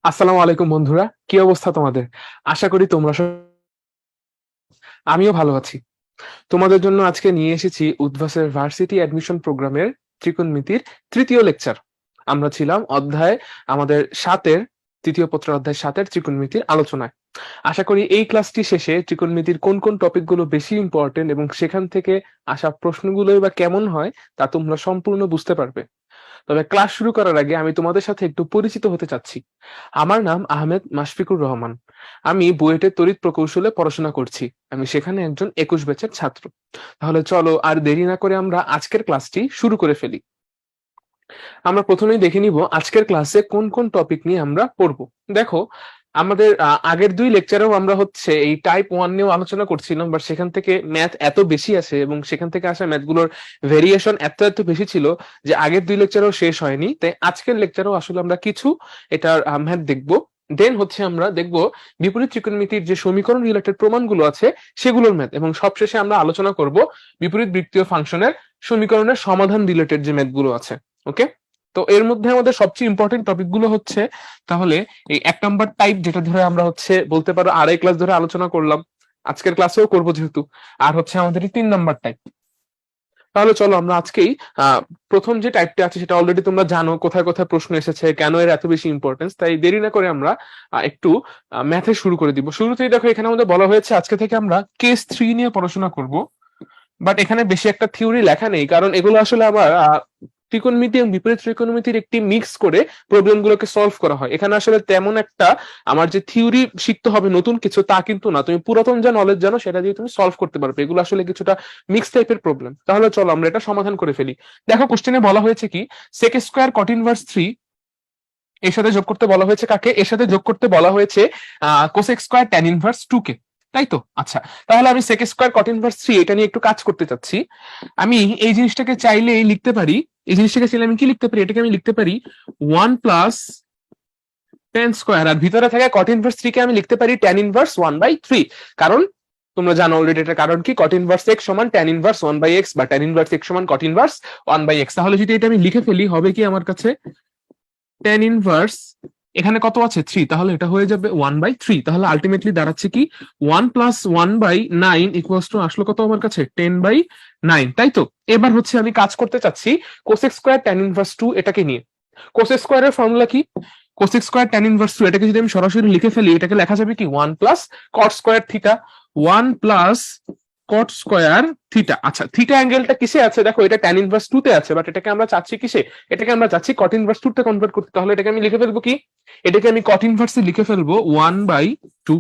আসসালামু আলাইকুম বন্ধুরা, কি অবস্থা তোমাদের? আশা করি তোমরা আমিও ভালো আছি। তোমাদের জন্য আজকে নিয়ে এসেছি উদ্ভাসের ভার্সিটি অ্যাডমিশন প্রোগ্রামের ত্রিকোণমিতির তৃতীয় লেকচার। আমরা ছিলাম অধ্যায় আমাদের সাতের তৃতীয় পত্রের অধ্যায় সাতের ত্রিকোণমিতির আলোচনায়। আশা করি এই ক্লাসটি শেষে ত্রিকোণমিতির কোন কোন টপিকগুলো বেশি ইম্পর্টেন্ট এবং সেখান থেকে আসা প্রশ্নগুলোই বা কেমন হয় তা তোমরা সম্পূর্ণ বুঝতে পারবে। তবে ক্লাস শুরু করার আগে আমি তোমাদের সাথে একটু পরিচিত হতে চাচ্ছি। আমার নাম আহমেদ মাশফিকুর রহমান। আমি বুয়েটের তড়িৎ প্রকৌশলে পড়াশোনা করছি। আমি সেখানে একজন 21 ব্যাচের ছাত্র। তাহলে চলো আর দেরি না করে আমরা আজকের ক্লাসটি শুরু করে ফেলি। আমরা প্রথমেই দেখে নিব আজকের ক্লাসে কোন কোন টপিক নিয়ে আমরা পড়বো। দেখো, আমাদের আগের দুই লেকচারেও আমরা হচ্ছে এই টাইপ 1 নিয়েও আলোচনা করছিলাম, বাট সেখান থেকে ম্যাথ এত বেশি আছে এবং সেখান থেকে আসা ম্যাথগুলোর ভেরিয়েশন এত এত বেশি ছিল যে আগের দুই লেকচারেও শেষ হয়নি। তাই আজকের লেকচারেও আসলে আমরা কিছু এটার ম্যাথ দেখবো। দেন হচ্ছে আমরা দেখবো বিপরীত ত্রিকোণমিতির যে সমীকরণ রিলেটেড প্রমাণগুলো আছে সেগুলোর ম্যাথ, এবং সবশেষে আমরা আলোচনা করব বিপরীত বৃত্তীয় ফাংশনের সমীকরণের সমাধান রিলেটেড যে ম্যাথগুলো আছে। ওকে, তো এর মধ্যে আমাদের সবচেয়ে ইম্পর্টেন্ট টপিক গুলো হচ্ছে তাহলে এই 1 নম্বর টাইপ, যেটা ধরে আমরা হচ্ছে বলতে পারো আড়াই ক্লাস ধরে আলোচনা করলাম, আজকের ক্লাসেও করবো যেহেতু। আর হচ্ছে আমাদের এই 3 নম্বর টাইপ। তাহলে চলো আমরা আজকেই প্রথম যে টাইপটা আছে সেটা অলরেডি তোমরা জানো, কোথায় কোথায় প্রশ্ন এসেছে, কেন এর এত বেশি ইম্পর্টেন্স। তাই দেরি না করে আমরা একটু ম্যাথে শুরু করে দিব। শুরুতেই দেখো, এখানে আমাদের বলা হয়েছে আজকে থেকে আমরা কেস 3 নিয়ে পড়াশোনা করব। বাট এখানে বেশি একটা থিওরি লেখা নেই, কারণ এগুলো আসলে আবার ত্রিকোণমিতি এবং বিপরীত ত্রিকোণমিতির একটি মিক্স করে প্রবলেম গুলোকে সলভ করা হয়। এখানে আসলে তেমন একটা আমার যে থিওরি শিখতে হবে নতুন কিছু তা কিন্তু না, তুমি পুরাতন যা নলেজ জানো সেটা দিয়ে তুমি সলভ করতে পারবে। এগুলো আসলে কিছুটা মিক্স টাইপের প্রবলেম। তাহলে চলো আমরা এটা সমাধান করে ফেলি। দেখো, কোশ্চেনে বলা হয়েছে কি, সেক স্কোয়ার কট ইনভার্স 3 এর সাথে যোগ করতে বলা হয়েছে কাকে? এর সাথে যোগ করতে বলা হয়েছে কোসেক স্কোয়ার ট্যান ইনভার্স 2 কে। তাই তো? আচ্ছা, তাহলে আমি সেক স্কোয়ার কট ইনভার্স 3 এটা নিয়ে একটু কাজ করতে চাচ্ছি। আমি এই জিনিসটাকে চাইলেই লিখতে পারি। এই জিনিসটাকে চাইলে আমি কি লিখতে পারি? এটাকে আমি লিখতে পারি 1 প্লাস ট্যান স্কোয়ার, আর ভিতরে থাকা কট ইনভার্স 3 কে আমি লিখতে পারি ট্যান ইনভার্স 1/3। কারণ তোমরা জানো অলরেডি এটার কারণ কি, কট ইনভার্স এক্স সমান ট্যান ইনভার্স 1/x, বা ট্যান ইনভার্স এক্স সমান কট ইনভার্স 1/x। তাহলে যদি এটা আমি লিখে ফেলি হবে কি আমার কাছে, ট্যান ইনভার্স, এখানে কত আছে 3, তাহলে এটা হয়ে যাবে 1/3। তাহলে আলটিমেটলি দাঁড়াচ্ছে কি, 1 প্লাস 1/9 ইকুয়ালস টু আসলো কত আমার কাছে, 10/9। তাই তো? এবার হচ্ছে আমি কাজ করতে চাচ্ছি কোসেক স্কোয়ার ট্যান ইনভার্স 2 এটাকে নিয়ে। কোসেক স্কোয়ারের ফর্মুলা কি? কোসেক স্কোয়ার ট্যান ইনভার্স 2 এটাকে যদি আমি সরাসরি লিখে ফেলি, এটাকে লেখা যাবে কি 1 plus cot square theta. 1 plus cot square theta. আচ্ছা, থিটা অ্যাঙ্গেলটা কিসে আছে? দেখো, এটা ট্যান ইনভার্স 2 তে আছে, বাট এটাকে আমরা চাচ্ছি কিসে? এটাকে আমরা চাচ্ছি কট ইনভার্স 2 তে কনভার্ট করতে। তাহলে এটাকে আমি লিখে ফেলবো কি, এটাকে আমি কট ইনভার্সে লিখে ফেলবো 1/2।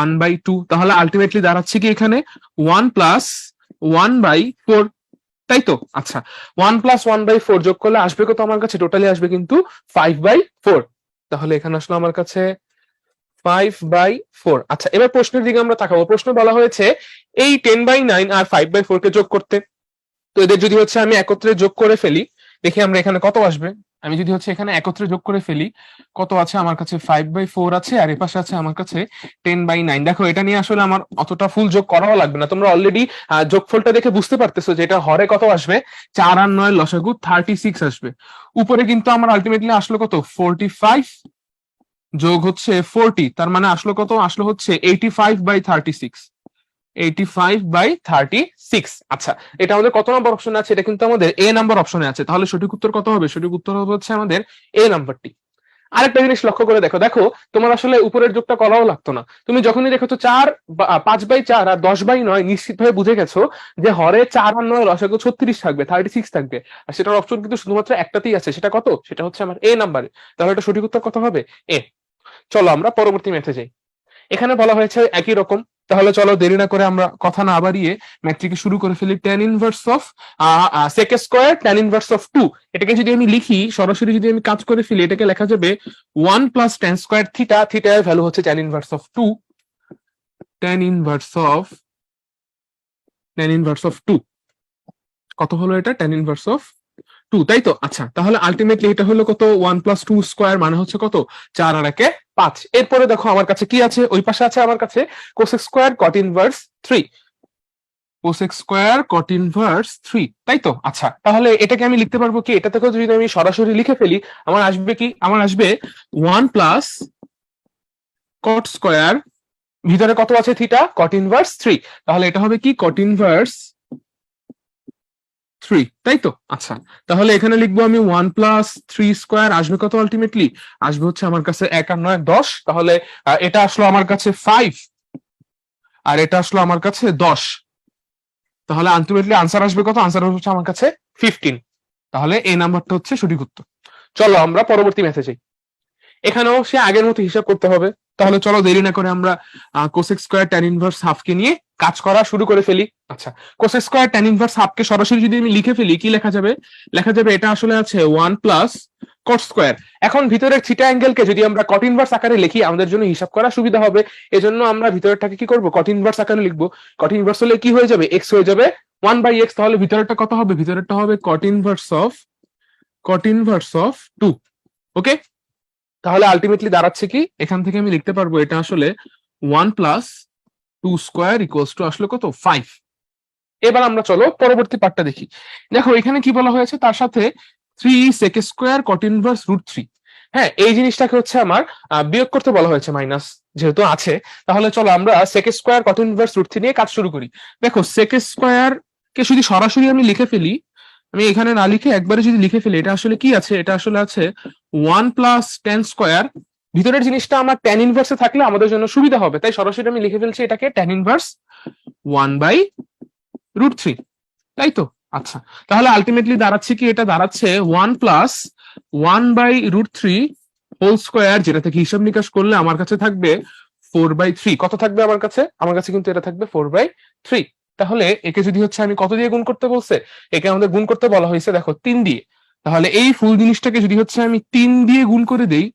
1/2, তাহলে আলটিমেটলি দাঁড়াচ্ছে কি এখানে 1 প্লাস 1/4। তাই তো? আচ্ছা, 1 প্লাস 1/4 যোগ করলে আসবে কত আমার কাছে? টোটালি আসবে কিন্তু 5/4। তাহলে এখানে আসলে আমার কাছে 5/4। আচ্ছা, এবার প্রশ্নের দিকে আমরা তাকাবো। প্রশ্ন বলা হয়েছে এই 10/9 আর 5/4 কে যোগ করতে। তো এদের যদি হচ্ছে আমি একত্রে যোগ করে ফেলি, দেখি আমরা এখানে কত আসবে। আমি যদি হচ্ছে এখানে একত্রে যোগ করে ফেলি, কত আছে আমার কাছে? 5/4 আছে, আর এপাশে আছে আমার কাছে 10/9। দেখো, এটা নিয়ে আসলে আমার অতটা ফুল যোগ করাও লাগবে না, তোমরা অলরেডি যোগফলটা দেখে বুঝতে পারতেছো যে এটা হরে কত আসবে। 4 আর 9 লসাগু 36 আসবে। উপরে কিন্তু আমার আলটিমেটলি আসলো কত, 45 যোগ হচ্ছে 40, তার মানে আসলো কত? আসলো হচ্ছে 85/36। 85/36। আচ্ছা, এটা আমাদের কত নম্বর অপশনে আছে? এটা কিন্তু আমাদের এ নাম্বার অপশনে আছে। তাহলে সঠিক উত্তর কত হবে? সঠিক উত্তর হবে হচ্ছে আমাদের এ নাম্বারটি। আরেকটা জিনিস লক্ষ্য করে দেখো, দেখো তোমার আসলে উপরের যোগটা করাও লাগতো না। তুমি যখনই দেখেছো 5/4 আর 10/9, নিশ্চিত ভাবে বুঝে গেছো যে হরে 4 আর 9 লসাগু 36 থাকবে, 36 থাকবে। আর সেটার অপশন কিন্তু শুধুমাত্র একটাতেই আছে, সেটা কত? সেটা হচ্ছে আমার এ নাম্বারে। তাহলে এটা সঠিক উত্তর কত হবে? এ। চলো আমরা পরবর্তী ম্যাথে যাই। এখানে বলা হয়েছে একই রকম। তাহলে চলো দেরি না করে আমরা কথা না বাড়িয়ে ম্যাথটিকে শুরু করে ফেলি। Tan inverse of sec square tan inverse of 2, এটাকে যদি আমি লিখি সরাসরি, যদি আমি কাজ করে ফেলি, এটাকে লেখা যাবে 1 plus tan square theta. Theta এর ভ্যালু হচ্ছে tan inverse of 2। Tan inverse of tan inverse of 2 কত হলো? এটা ট্যান ইনভার্স অফ 2, তাই তো? আচ্ছা, তাহলে আলটিমেটলি এটা হলো কত? 1 প্লাস 2 স্কোয়ার, মানে হচ্ছে কত? 4 আর 1 5। এরপরে দেখো আমার কাছে কি আছে, ওই পাশে আছে আমার কাছে cosec square cot inverse 3। Cosec square cot inverse 3, তাই তো? আচ্ছা, তাহলে এটাকে আমি লিখতে পারবো কি, এটা থেকে যদি আমি সরাসরি লিখে ফেলি, আমার আসবে কি, আমার আসবে 1 প্লাস কট স্কোয়ার, ভিতরে কত আছে থিটা, কট ইনভার্স 3, তাহলে এটা হবে কি কট ইনভার্স 3, তাই তো? আচ্ছা, তাহলে এখানে লিখবো আমি 1 প্লাস 3 স্কোয়ার, আসবে কত আলটিমেটলি, আসবে হচ্ছে আমার কাছে 1 আর 9 10, তাহলে এটা আসলো আমার কাছে 5 আর এটা আসলো আমার কাছে 10, তাহলে আলটিমেটলি আনসার আসবে কত, আনসার হচ্ছে আমার কাছে 15, তাহলে এই নাম্বারটা হচ্ছে সঠিক উত্তর। চলো আমরা পরবর্তী ম্যাথে যাই। এখানেও সে আগের মতো হিসাব করতে হবে, তাহলে চলো দেরি না করে আমরা cosec square tan inverse half কে নিয়ে কাজ করা শুরু করে ফেলি। আচ্ছা, cosec square tan inverse half কে সরাসরি যদি আমি লিখে ফেলি, কি লেখা যাবে, লেখা যাবে এটা আসলে আছে 1 প্লাস কট স্কয়ার। এখন ভিতরের থিটা অ্যাঙ্গেলকে যদি আমরা কট ইনভার্স আকারে লিখি, আমাদের জন্য হিসাব করা সুবিধা হবে, এজন্য আমরা ভিতরেরটাকে কি করব, কট ইনভার্স আকারে লিখবো। কট ইনভার্স হলে কি হয়ে যাবে, এক্স হয়ে যাবে 1/x, তাহলে ভিতরেরটা কত হবে, ভিতরেরটা হবে কট ইনভার্স অফ 2। ওকে, তাহলে আলটিমেটলি দাঁড়াচ্ছে কি, এখান থেকে আমি লিখতে পারবো এটা আসলে 1 প্লাস 2 স্কোয়ার ইকুয়ালস টু আসলে কত, 5। এবার আমরা চলো পরবর্তী পার্টটা দেখি। দেখো এখানে কি বলা হয়েছে, তার সাথে 3 sec square cot inverse root 3। হ্যাঁ, এই জিনিসটাকে হচ্ছে আমার বিয়োগ করতে বলা হয়েছে, মাইনাস যেহেতু আছে, তাহলে চলো আমরা sec square cot inverse root 3 নিয়ে কাজ শুরু করি। দেখো সেক স্কোয়ার কে যদি সরাসরি আমি লিখে ফেলি, আমি এখানে না লিখে একবারে যদি লিখে ফেলি, এটা আসলে কি আছে, এটা আসলে আছে 1 প্লাস টেন স্কোয়ার। ভিতরের জিনিসটা আমার ট্যান ইনভার্সে থাকলে আমাদের জন্য সুবিধা হবে, তাই সরাসরি আমি লিখে ফেলছি এটাকে ট্যান ইনভার্স 1/√3, তাই তো? আচ্ছা, তাহলে আলটিমেটলি দাঁড়াচ্ছে কি, এটা দাঁড়াচ্ছে 1 প্লাস 1/√3 হোল স্কোয়ার, যেটা থেকে হিসাব নিকাশ করলে আমার কাছে থাকবে 4/3। কত থাকবে আমার কাছে, আমার কাছে কিন্তু এটা থাকবে 4/3। তাহলে একে যদি হচ্ছে আমি কত দিয়ে গুণ করতে বলছে, একে আমাদের গুণ করতে বলা হয়েছে দেখো 3 দিয়ে, তাহলে এই ফুল জিনিসটাকে যদি হচ্ছে আমি 3 দিয়ে গুণ করে দেই,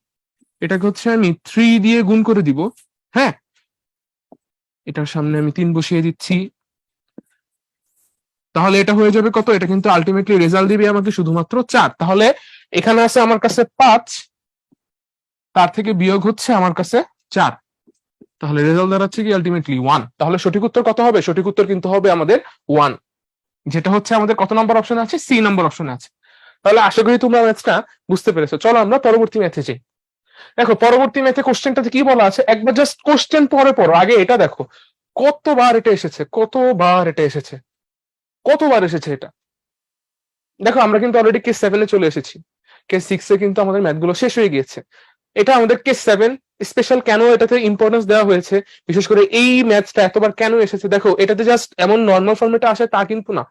এটাকে হচ্ছে আমি 3 দিয়ে গুণ করে দিব। হ্যাঁ, এটার সামনে আমি 3 বসিয়ে দিচ্ছি, তাহলে এটা হয়ে যাবে কত, এটা কিন্তু আলটিমেটলি রেজাল্ট দিবে আমাকে শুধুমাত্র 4। তাহলে এখানে আছে আমার কাছে 5, তার থেকে বিয়োগ হচ্ছে আমার কাছে 4, তাহলে রেজাল্ট দাঁড়াচ্ছে কি আলটিমেটলি 1। তাহলে সঠিক উত্তর কত হবে, সঠিক উত্তর কিন্তু হবে আমাদের 1, যেটা হচ্ছে আমাদের কত নম্বর অপশনে আছে, সি নম্বর অপশনে আছে। তাহলে আশা করি তোমরা ম্যাথটা বুঝতে পেরেছো। চলো আমরা পরবর্তী ম্যাথে যাই। দেখো পরবর্তী ম্যাথে কোশ্চেনটাতে কি বলা আছে, একবার জাস্ট কোশ্চেন পরে পড়ো, আগে এটা দেখো কতবার এটা এসেছে, কতবার এটা এসেছে, কতবার এসেছে এটা। দেখো আমরা কিন্তু অলরেডি কেস 7 এ চলে এসেছি, কেস 6 এ কিন্তু আমাদের ম্যাথগুলো শেষ হয়ে গিয়েছে। এটা আমাদের কেস 7 স্পেশাল, কেন এটাতে ইম্পর্টেন্স দেওয়া হয়েছে, বিশেষ করে এই ম্যাথটা এতবার কেন এসেছে, দেখো এটাতে জাস্ট এমন নর্মাল ফর্মেটে আসে তা কিন্তু না,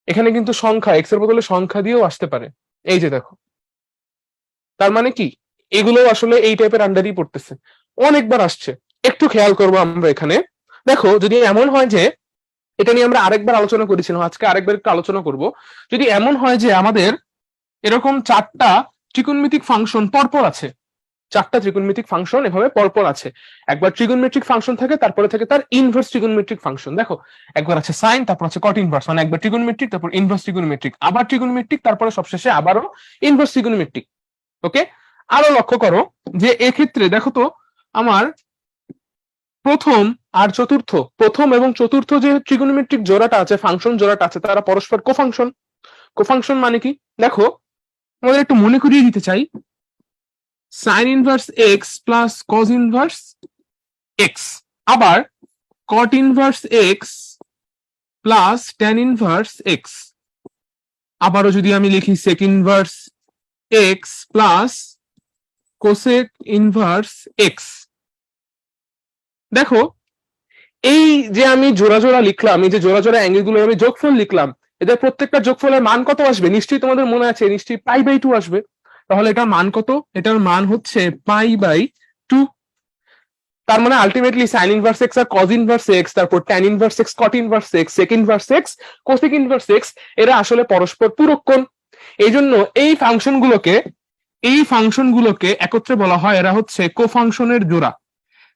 এখানে কিন্তু সংখ্যা, এক্স এর বদলে সংখ্যা দিয়েও আসতে পারে। এই যে দেখো, তার মানে কি, এগুলো আসলে এই টাইপের আন্ডারই পড়তেছে, অনেকবার আসছে। একটু খেয়াল করবো আমরা এখানে, দেখো যদি এমন হয় যে, এটা নিয়ে আমরা আরেকবার আলোচনা করেছিলাম, আজকে আরেকবার একটু আলোচনা করব। যদি এমন হয় যে আমাদের এরকম 4টা ত্রিকোণমিতিক ফাংশন পরপর আছে, 4টা ত্রিকোণমিতিক ফাংশন এভাবে পরপর আছে, একবার ট্রিগোনমেট্রিক ফাংশন থাকে, তারপরে থাকে তার ইনভার্স ট্রিগোনমেট্রিক ফাংশন। দেখো একবার আছে সাইন, তারপর আছে কট ইনভার্স, মানে একবার ট্রিগোনমেট্রিক, তারপর ইনভার্স ট্রিগোনমেট্রিক, আবার ট্রিগোনমেট্রিক, তারপরে সবশেষে আবারও ইনভার্স ট্রিগোনমেট্রিক। ওকে, আরো লক্ষ্য করো যে এক্ষেত্রে দেখো তো, আমার প্রথম আর চতুর্থ, প্রথম এবং চতুর্থ যে ট্রিগোনোমেট্রিক জোড়াটা আছে, ফাংশন জোড়াটা আছে, তারা পরস্পর কোফাংশন। কোফাংশন মানে কি, দেখো আমাদের একটু মনে করিয়ে দিতে চাই, sine inverse x plus cos inverse x, আবার cot inverse x plus tan inverse x, আবারও যদি আমি লিখি sec inverse x plus cosec inverse x. দেখো এই যে আমি জোড়া জোড়া লিখলাম, এই যে জোড়া জোড়া অ্যাঙ্গেল গুলো আমি যোগফল লিখলাম, এদের প্রত্যেকটা যোগফলের মান কত আসবে, নিশ্চয়ই তোমাদের মনে আছে, নিশ্চয়ই পাই/2 আসবে। তাহলে এটার মান কত, এটার মান হচ্ছে পাই/2। তার মানে আলটিমেটলি সাইন ইনভার্স এক্স আর কজ ইনভার্স এক্স, তারপর tan inverse x, cot inverse x, sec inverse x, cosec inverse x, এরা আসলে পরস্পর পূরক কোণ। এই জন্য এই ফাংশনগুলোকে একত্রে বলা হয়, এরা হচ্ছে কোফাংশনের জোড়া।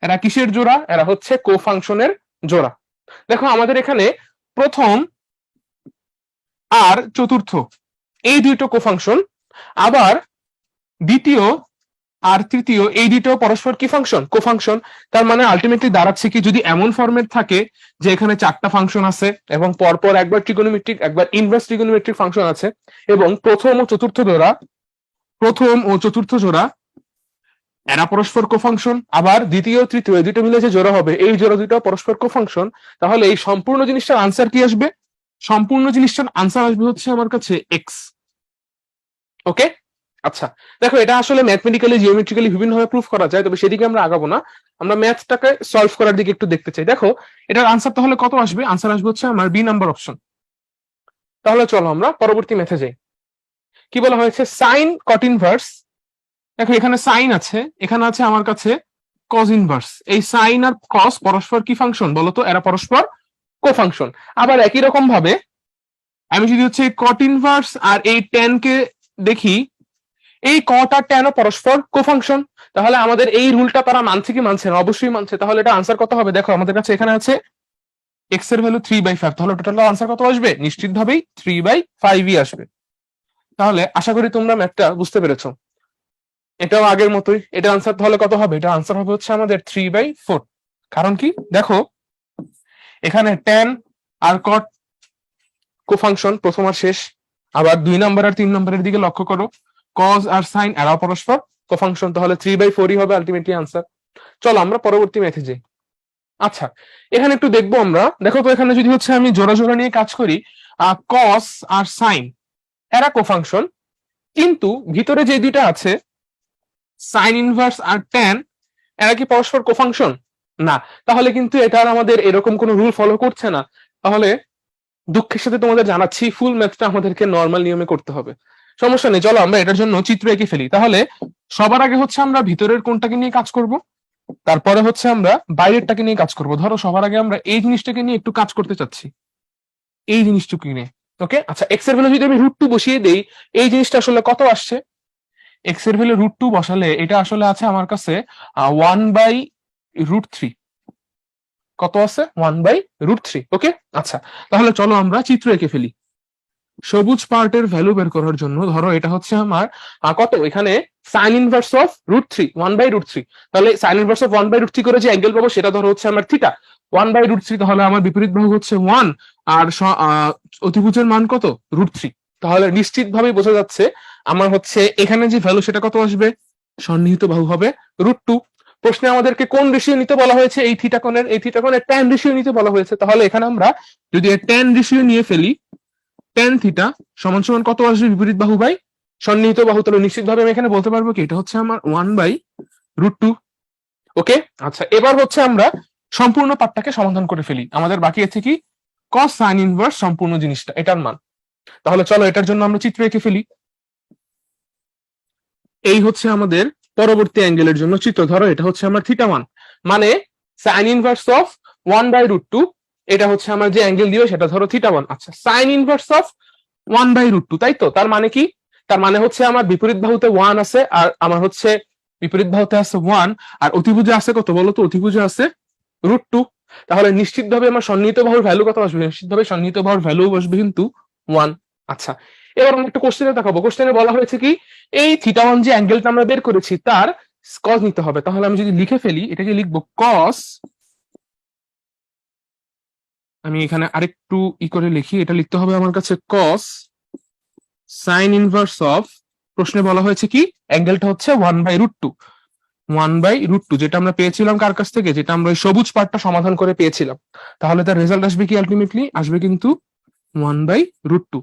এরা কিসের জোড়া, এরা হচ্ছে কোফাংশনের জোড়া। দেখো আমাদের এখানে প্রথম আর চতুর্থ এই দুইটো কোফাংশন, আবার দ্বিতীয় আর তৃতীয়, এই দুটো পরস্পর কি ফাংশন? কোফাংশন। তার মানে আলটিমেটলি দাঁড়াচ্ছে কি, যদি এমন ফরম্যাট থাকে যে এখানে চারটা ফাংশন আছে এবং পরপর একবার ট্রিগোনোমেট্রিক একবার ইনভার্স ট্রিগোনোমেট্রিক ফাংশন আছে এবং প্রথম ও চতুর্থ জোড়া এরা পরস্পর কোফাংশন, আবার দ্বিতীয় তৃতীয় এই দুটো মিলে যে জোড়া হবে এই জোড়া দুটো পরস্পর কোফাংশন, তাহলে এই সম্পূর্ণ জিনিসটার আনসার কি আসবে? সম্পূর্ণ জিনিসটার আনসার আসবে হচ্ছে আমার কাছে এক্স। ওকে, আচ্ছা দেখো, এটা আসলে ম্যাথমেটিক্যালি জিওমেট্রিক্যালি বিভিন্ন ভাবে প্রুফ করা যায়, তবে সেদিকে আমরা আগাবো না, আমরা ম্যাথটাকে সলভ করার দিকে একটু দেখতে চাই। দেখো এটার আনসার তাহলে কত আসবে? আনসার আসবে হচ্ছে আমার বি নাম্বার অপশন। তাহলে চলো আমরা পরবর্তী ম্যাথে যাই। কি বলা হয়েছে? সাইন কট ইনভার্স। দেখো এখানে সাইন আছে, এখানে আছে আমার কাছে কজ ইনভার্স। এই সাইন আর কস পরস্পর কি ফাংশন বলতো? এরা পরস্পর কোফাংশন। আবার একই রকম ভাবে আমি যদি হচ্ছে কট ইনভার্স আর এই ট্যান কে দেখি, এই কট আর ট্যানও পরস্পর কোফাংশন। তাহলে আমাদের এই রুলটা তারা মানছে কি মানছে না? অবশ্যই মানছে। তাহলে এটা আনসার কত হবে? দেখো আমাদের কাছে এখানে আছে এক্স এর ভ্যালু 3/5, তাহলে টোটাল আনসার কত আসবে? নিশ্চিতভাবেই 3/5ই আসবে। তাহলে আশা করি তোমরা ম্যাথটা বুঝতে পেরেছো। এটাও আগের মতোই, এটা আনসার তাহলে কত হবে? এটা আনসার হবে হচ্ছে আমাদের 3/4। কারণ কি? দেখো এখানে ট্যান আর কট কোফাংশন, প্রথম আর শেষ। আবার 2 নম্বর আর 3 নম্বরের দিকে লক্ষ্য করো, কজ আর সাইন এরাও পরস্পর কোফাংশন, তাহলে 3/4ই হবে আলটিমেটলি আনসার। চলো আমরা পরবর্তী ম্যাথে যাই। আচ্ছা এখানে একটু দেখবো আমরা। দেখো তো এখানে যদি হচ্ছে আমি জোড়া জোড়া নিয়ে কাজ করি, কস আর সাইন এরা কোফাংশন, কিন্তু ভিতরে যে দুইটা আছে সাইন ইনভার্স আর ট্যান এরা কি পরস্পর কোফাংশন? না। তাহলে কিন্তু এটা আর আমাদের এরকম কোনো রুল ফলো করছে না। তাহলে দুঃখের সাথে তোমাদের জানাচ্ছি, ফুল ম্যাথটা আমাদেরকে নর্মাল নিয়মে করতে হবে। সমস্যা নেই, চলো আমরা এটার জন্য চিত্র এঁকে ফেলি। তাহলে সবার আগে হচ্ছে আমরা ভিতরের কোনটাকে নিয়ে কাজ করব, তারপরে হচ্ছে আমরা বাইরেরটাকে নিয়ে কাজ করব। ধরো সবার আগে আমরা এই জিনিসটাকে নিয়ে একটু কাজ করতে চাচ্ছি, এই জিনিসটুকু নিয়ে। ওকে, আচ্ছা এক্স এর ভ্যালু যদি আমি √2 বসিয়ে দেই, এই জিনিসটা আসলে কত আসছে? এক্স এর ভ্যালু √2 বসালে এটা আসলে আছে আমার কাছে 1/√3। কত আছে? 1/√3। ওকে, আচ্ছা তাহলে চলো আমরা চিত্র এঁকে ফেলি। সবুজ পার্টের ভ্যালু বের করার জন্য ধরো এটা হচ্ছে আমার কত? এখানে সাইন ইনভার্স অফ √3, 1/√3। তাহলে সাইন ইনভার্স অফ 1/√3 করে যে অ্যাঙ্গেল পাবো সেটা ধরো হচ্ছে আমার থিটা 1/√3। তাহলে আমার বিপরীত বাহু হচ্ছে 1 আর অতিভুজের মান কত? √3। তাহলে নিশ্চিতভাবেই বোঝা যাচ্ছে আমার হচ্ছে এখানে যে ভ্যালু সেটা কত আসবে? সন্নিহিত বাহু হবে √2। প্রশ্নে আমাদেরকে কোন রেশিও নিতে বলা হয়েছে? এই থিটা কোণের, এই থিটা কোণের ট্যান রেশিও নিতে বলা হয়েছে। তাহলে এখানে আমরা যদি ট্যান রেশিও নিয়ে ফেলি, ট্যান থিটা সমান সমান কত আসবে? বিপরীত বাহু বাই সন্নিহিত বাহু। তাহলে নিশ্চিতভাবে আমি এখানে বলতে পারবো কি এটা হচ্ছে আমার 1/√2। ওকে, আচ্ছা এবার হচ্ছে আমরা সম্পূর্ণ পার্টটাকে সমাধান করে ফেলি। আমাদের বাকি আছে কি? কস সাইন ইনভার্স সম্পূর্ণ জিনিসটা, এটার মান। তাহলে চলো এটার জন্য আমরা চিত্র এঁকে ফেলি। এই হচ্ছে আমাদের পরবর্তী অ্যাঙ্গেলের জন্য চিত্র। ধরো এটা হচ্ছে আমার θ1, মানে সাইন ইনভার্স অফ 1/√2। এটা হচ্ছে আমার যে অ্যাঙ্গেল দিবে সেটা ধরো θ1। আচ্ছা সাইন ইনভার্স অফ 1/√2, তাই তো? তার মানে কি? তার মানে হচ্ছে আমার বিপরীত বাহুতে 1 আছে, আর আমার হচ্ছে বিপরীত বাহুতে আছে 1, আর অতিভুজে আছে কত বলো তো? অতিভুজে আছে √2। তাহলে নিশ্চিতভাবে আমার সন্নিহিত বাহুর ভ্যালু কত আসবে? নিশ্চিতভাবে সন্নিহিত বাহুর ভ্যালু আসবে কিন্তু 1। আচ্ছা এবার আমরা একটা কোশ্চেনে দেখাবো। কোশ্চেনে বলা হয়েছে কি, এই θ1 যে অ্যাঙ্গেলটা আমরা বের করেছি তার কজ নিতে হবে। তাহলে আমি যদি লিখে ফেলি, এটাকে লিখবো কস, আমি এখানে আরেকটু করে লিখি, এটা লিখতে হবে আমার কাছে কস সাইন ইনভার্স অফ, প্রশ্নে বলা হয়েছে কি অ্যাঙ্গেলটা হচ্ছে 1/√2। 1/√2 যেটা আমরা পেয়েছিলাম কার কাছ থেকে? যেটা আমরা ওই সবুজ পার্টটা সমাধান করে পেয়েছিলাম। তাহলে তার রেজাল্ট আসবে কি? আলটিমেটলি আসবে কিন্তু 1/√2।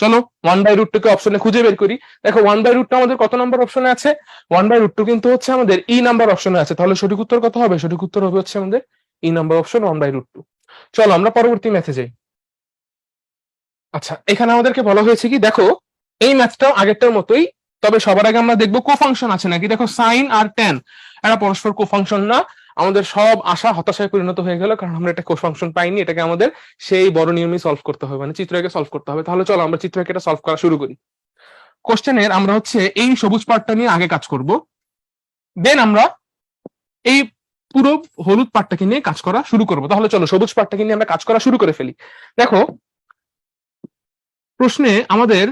চলো 1/√2 কে অপশনে খুঁজে বের করি। দেখো 1/√2 আমাদের কত নম্বর অপশনে আছে? 1/√2 কিন্তু হচ্ছে আমাদের ই নাম্বার অপশনে আছে। তাহলে সঠিক উত্তর কত হবে? সঠিক উত্তর হবে হচ্ছে আমাদের ই নাম্বার অপশন 1/√2। চলো আমরা পরবর্তী ম্যাথে যাই। আচ্ছা এখানে আমাদেরকে বলা হয়েছে কি, দেখো এই ম্যাথটাও আগেরটার মতোই, তবে সবার আগে আমরা দেখবো কোফাংশন আছে নাকি। দেখো সাইন আর ট্যান এরা পরস্পর কোফাংশন না। আমাদের সব আশা হতাশায় পরিণত হয়ে গেল, কারণ আমরা একটা কোফাংশন পাইনি। এটাকে আমাদের সেই বড় নিয়মে সলভ করতে হবে, মানে চিত্রকে সলভ করতে হবে। তাহলে চলো আমরা চিত্রকে এটা সলভ করা শুরু করি। কোশ্চেনের আমরা হচ্ছে এই সবুজ পার্টটা নিয়ে আগে কাজ করব, দেন আমরা এই পুরো হলুদ পার্টটাকে নিয়ে কাজ করা শুরু করব। তাহলে চলো সবুজ পার্টটাকে নিয়ে আমরা কাজ করা শুরু করে ফেলি। দেখো প্রশ্নে আমাদের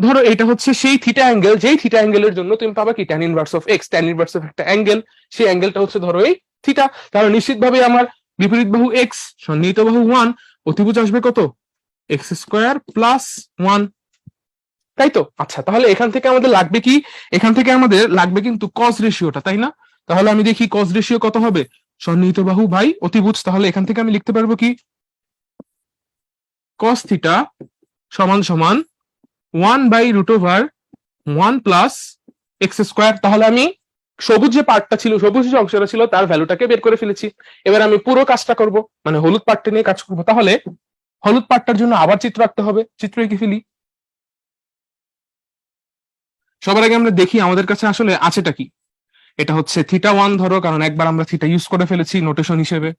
ধরো এটা হচ্ছে সেই থিটা অ্যাঙ্গেল, যেই থিটা অ্যাঙ্গেলের জন্য তুমি পাবা কি tan inverse of x, tan inverse of একটা অ্যাঙ্গেল, সেই অ্যাঙ্গেলটা হচ্ছে ধরো এই থিটা। তাহলে নিশ্চিতভাবে আমার বিপরীত বাহু এক্স, সন্নিহিত বাহু 1, অতিভুজ আসবে কত, এক্স স্কোয়ার প্লাস 1, তাই তো? আচ্ছা, তাহলে এখান থেকে আমাদের লাগবে কি, এখান থেকে আমাদের লাগবে কিন্তু কস রেশিওটা, তাই না? তাহলে আমি দেখি কস রেশিও কত হবে, সন্নিহিত বাহু বাই অতিভুজ। তাহলে এখান থেকে আমি লিখতে পারবো কি, কস থিটা সমান সমান 1/√1 প্লাস এক্স স্কোয়ার। তাহলে আমি সবুজ যে পার্টটা ছিল, সবুজ যে অংশটা ছিল তার ভ্যালুটাকে বের করে ফেলেছি। এবার আমি পুরো কাজটা করব, মানে হলুদ পার্টটা নিয়ে কাজ করবো। তাহলে হলুদ পার্টটার জন্য আবার চিত্র আঁকতে হবে, চিত্র এঁকে ফেলি। সবার আগে আমরা দেখি আমাদের কাছে আসলে আছেটা কি। এটা হচ্ছে θ1 ধরো, কারণ একবার আমরা থিটা ইউজ করে ফেলেছি নোটেশন হিসেবে।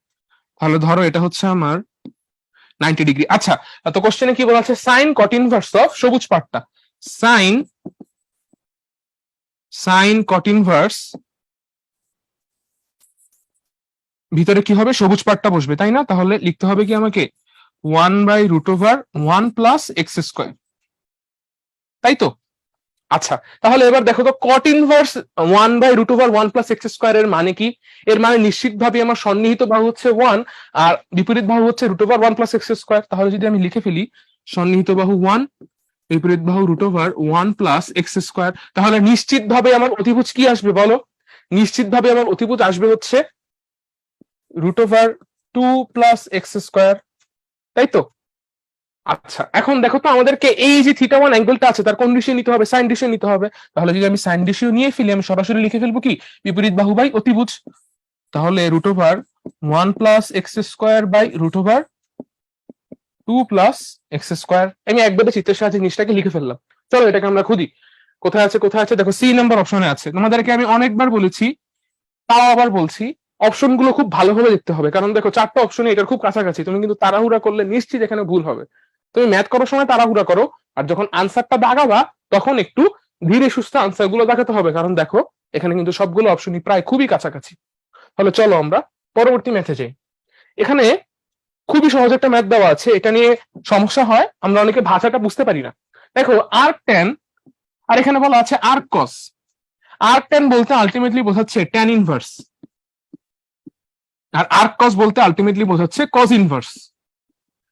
তাহলে ধরো এটা হচ্ছে আমার 90 ডিগ্রি। আচ্ছা, তো কোশ্চেনে কি বলা আছে, সাইন কট ইনভার্স অফ সবুজ পার্টটা, সাইন কট ইনভার্স, ভিতরে কি হবে, সবুজ পার্টটা বসবে, তাই না? তাহলে লিখতে হবে কি আমাকে 1/√1 প্লাস এক্স স্কোয়ার, তাই তো? আচ্ছা, তাহলে এবার দেখো তো কট ইনভার্স 1/√1 প্লাস এক্স স্কোয়ার এর মানে কি? এর মানে নিশ্চিতভাবে আমার সন্নিহিত বাহু হচ্ছে 1 আর বিপরীত বাহু হচ্ছে √1 প্লাস এক্স স্কোয়ার। তাহলে যদি আমি লিখে ফেলি সন্নিহিত বাহু 1, বিপরীত বাহু √1 প্লাস এক্স স্কোয়ার, তাহলে নিশ্চিতভাবে আমার অতিভুজ কি আসবে বলো? নিশ্চিতভাবে আমার অতিভুজ আসবে হচ্ছে √2 প্লাস এক্স স্কোয়ার, তাই তো? আচ্ছা, এখন দেখো তো আমাদেরকে এই যে θ1 অ্যাঙ্গেলটা আছে তার কোন রেশিও নিতে হবে, সাইন রেশিও নিতে হবে। তাহলে যদি আমি সাইন রেশিও নিয়ে ফেলি, আমি সরাসরি লিখে ফেলবো কি, বিপরীত বাহু বাই অতিভুজ। তাহলে √1 plus x square by √2 plus x square. আমি একবারে চিত্রের সাহায্যে জিনিসটাকে লিখে ফেললাম। চলো এটাকে আমরা খুঁজি, কোথায় আছে কোথায় আছে। দেখো সি নাম্বার অপশনে আছে। তোমাদেরকে আমি অনেকবার বলেছি, তাও আবার বলছি, অপশন গুলো খুব ভালোভাবে দেখতে হবে, কারণ দেখো চারটা অপশনে এটার খুব কাছাকাছি। তুমি কিন্তু তাড়াহুড়া করলে নিশ্চিত এখানে ভুল হবে। তুমি ম্যাথ করার সময় তাড়াহুড়া করো, আর যখন আনসারটা দাগাবা তখন একটু ধীরে সুস্থে আনসার গুলো দেখাতে হবে, কারণ দেখো এখানে কিন্তু সবগুলো অপশনই প্রায় খুবই কাছাকাছি। তাহলে চলো আমরা পরবর্তী ম্যাথে যাই। এখানে খুবই সহজ একটা ম্যাথ দেওয়া আছে, এটা নিয়ে সমস্যা হয়, আমরা অনেকে ভাষাটা বুঝতে পারি না। দেখো আর্ক ট্যান, আর এখানে বলা আছে আর্ক কস। আর্ক ট্যান বলতে আলটিমেটলি বোঝাচ্ছে ট্যান ইনভার্স, আর আর্ক কস বলতে আলটিমেটলি বোঝাচ্ছে কজ ইনভার্স।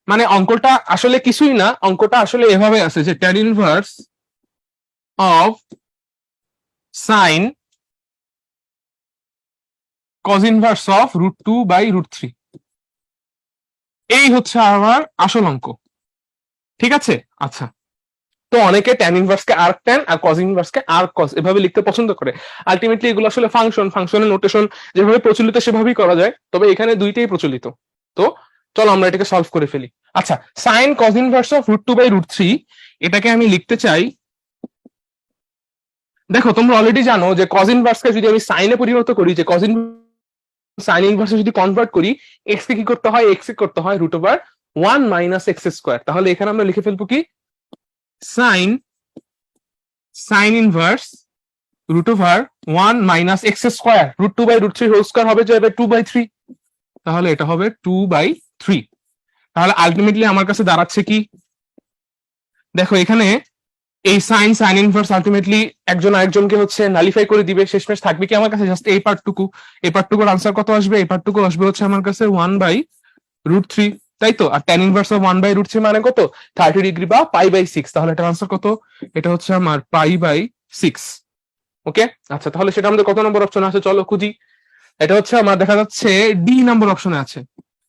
মানে অঙ্কটা আসলে কিছুই না, অঙ্কটা আসলে এভাবে আছে যে tan inverse of sign cos inverse of √2/√3, এই হচ্ছে আমার আসল অঙ্ক, ঠিক আছে? আচ্ছা, তো অনেকে ট্যান ইনভার্স কে আর্ক ট্যান আর কজ ইনভার্স কে আর্ক কজ এভাবে লিখতে পছন্দ করে। আলটিমেটলি এগুলো আসলে ফাংশনের নোটেশন যেভাবে প্রচলিত সেভাবেই করা যায়, তবে এখানে দুইটাই প্রচলিত। তো চলো আমরা এটাকে সলভ করে ফেলি। আচ্ছা, সাইন কজ ইনভার্স অফ √2/√3, এটাকে আমি লিখতে চাই, দেখো তোমরা অলরেডি জানো যে কজ ইনভার্স কে যদি আমি সাইনে পরিণত করি, যে কজ সাইন ইনভার্সে যদি কনভার্ট করি, এক্স কে কি করতে হয়, এক্স কে করতে হয় √1 মাইনাস এক্স স্কোয়ার। তাহলে এখানে আমরা লিখে ফেলবো কি, sine inverse √1 minus x square, √2/√3 whole square হবে যে 2/3, তাহলে এটা হবে 2/3। তাহলে আলটিমেটলি আমার কাছে দাঁড়াচ্ছে কি, দেখো এখানে এই সাইন ইনভার্স আলটিমেটলি একজন আরেকজনকে হচ্ছে নালিফাই করে দিবে, শেষমেশ থাকবে কি আমার কাছে জাস্ট এই পার্টটুকু। এই পার্টটুকুর আনসার কত আসবে, এই পার্টটুকু আসবে হচ্ছে আমার কাছে 1/√3, তাই তো? আর ট্যান ইনভার্স অফ 1/√3 মানে কত, 30 ডিগ্রি বা π/6। তাহলে এটার আনসার কত, এটা হচ্ছে আমার π/6। ওকে, আচ্ছা, তাহলে সেটা আমাদের কত নম্বর অপশন আছে চলো খুঁজি। এটা হচ্ছে আমার দেখা যাচ্ছে ডি নাম্বার অপশনে আছে।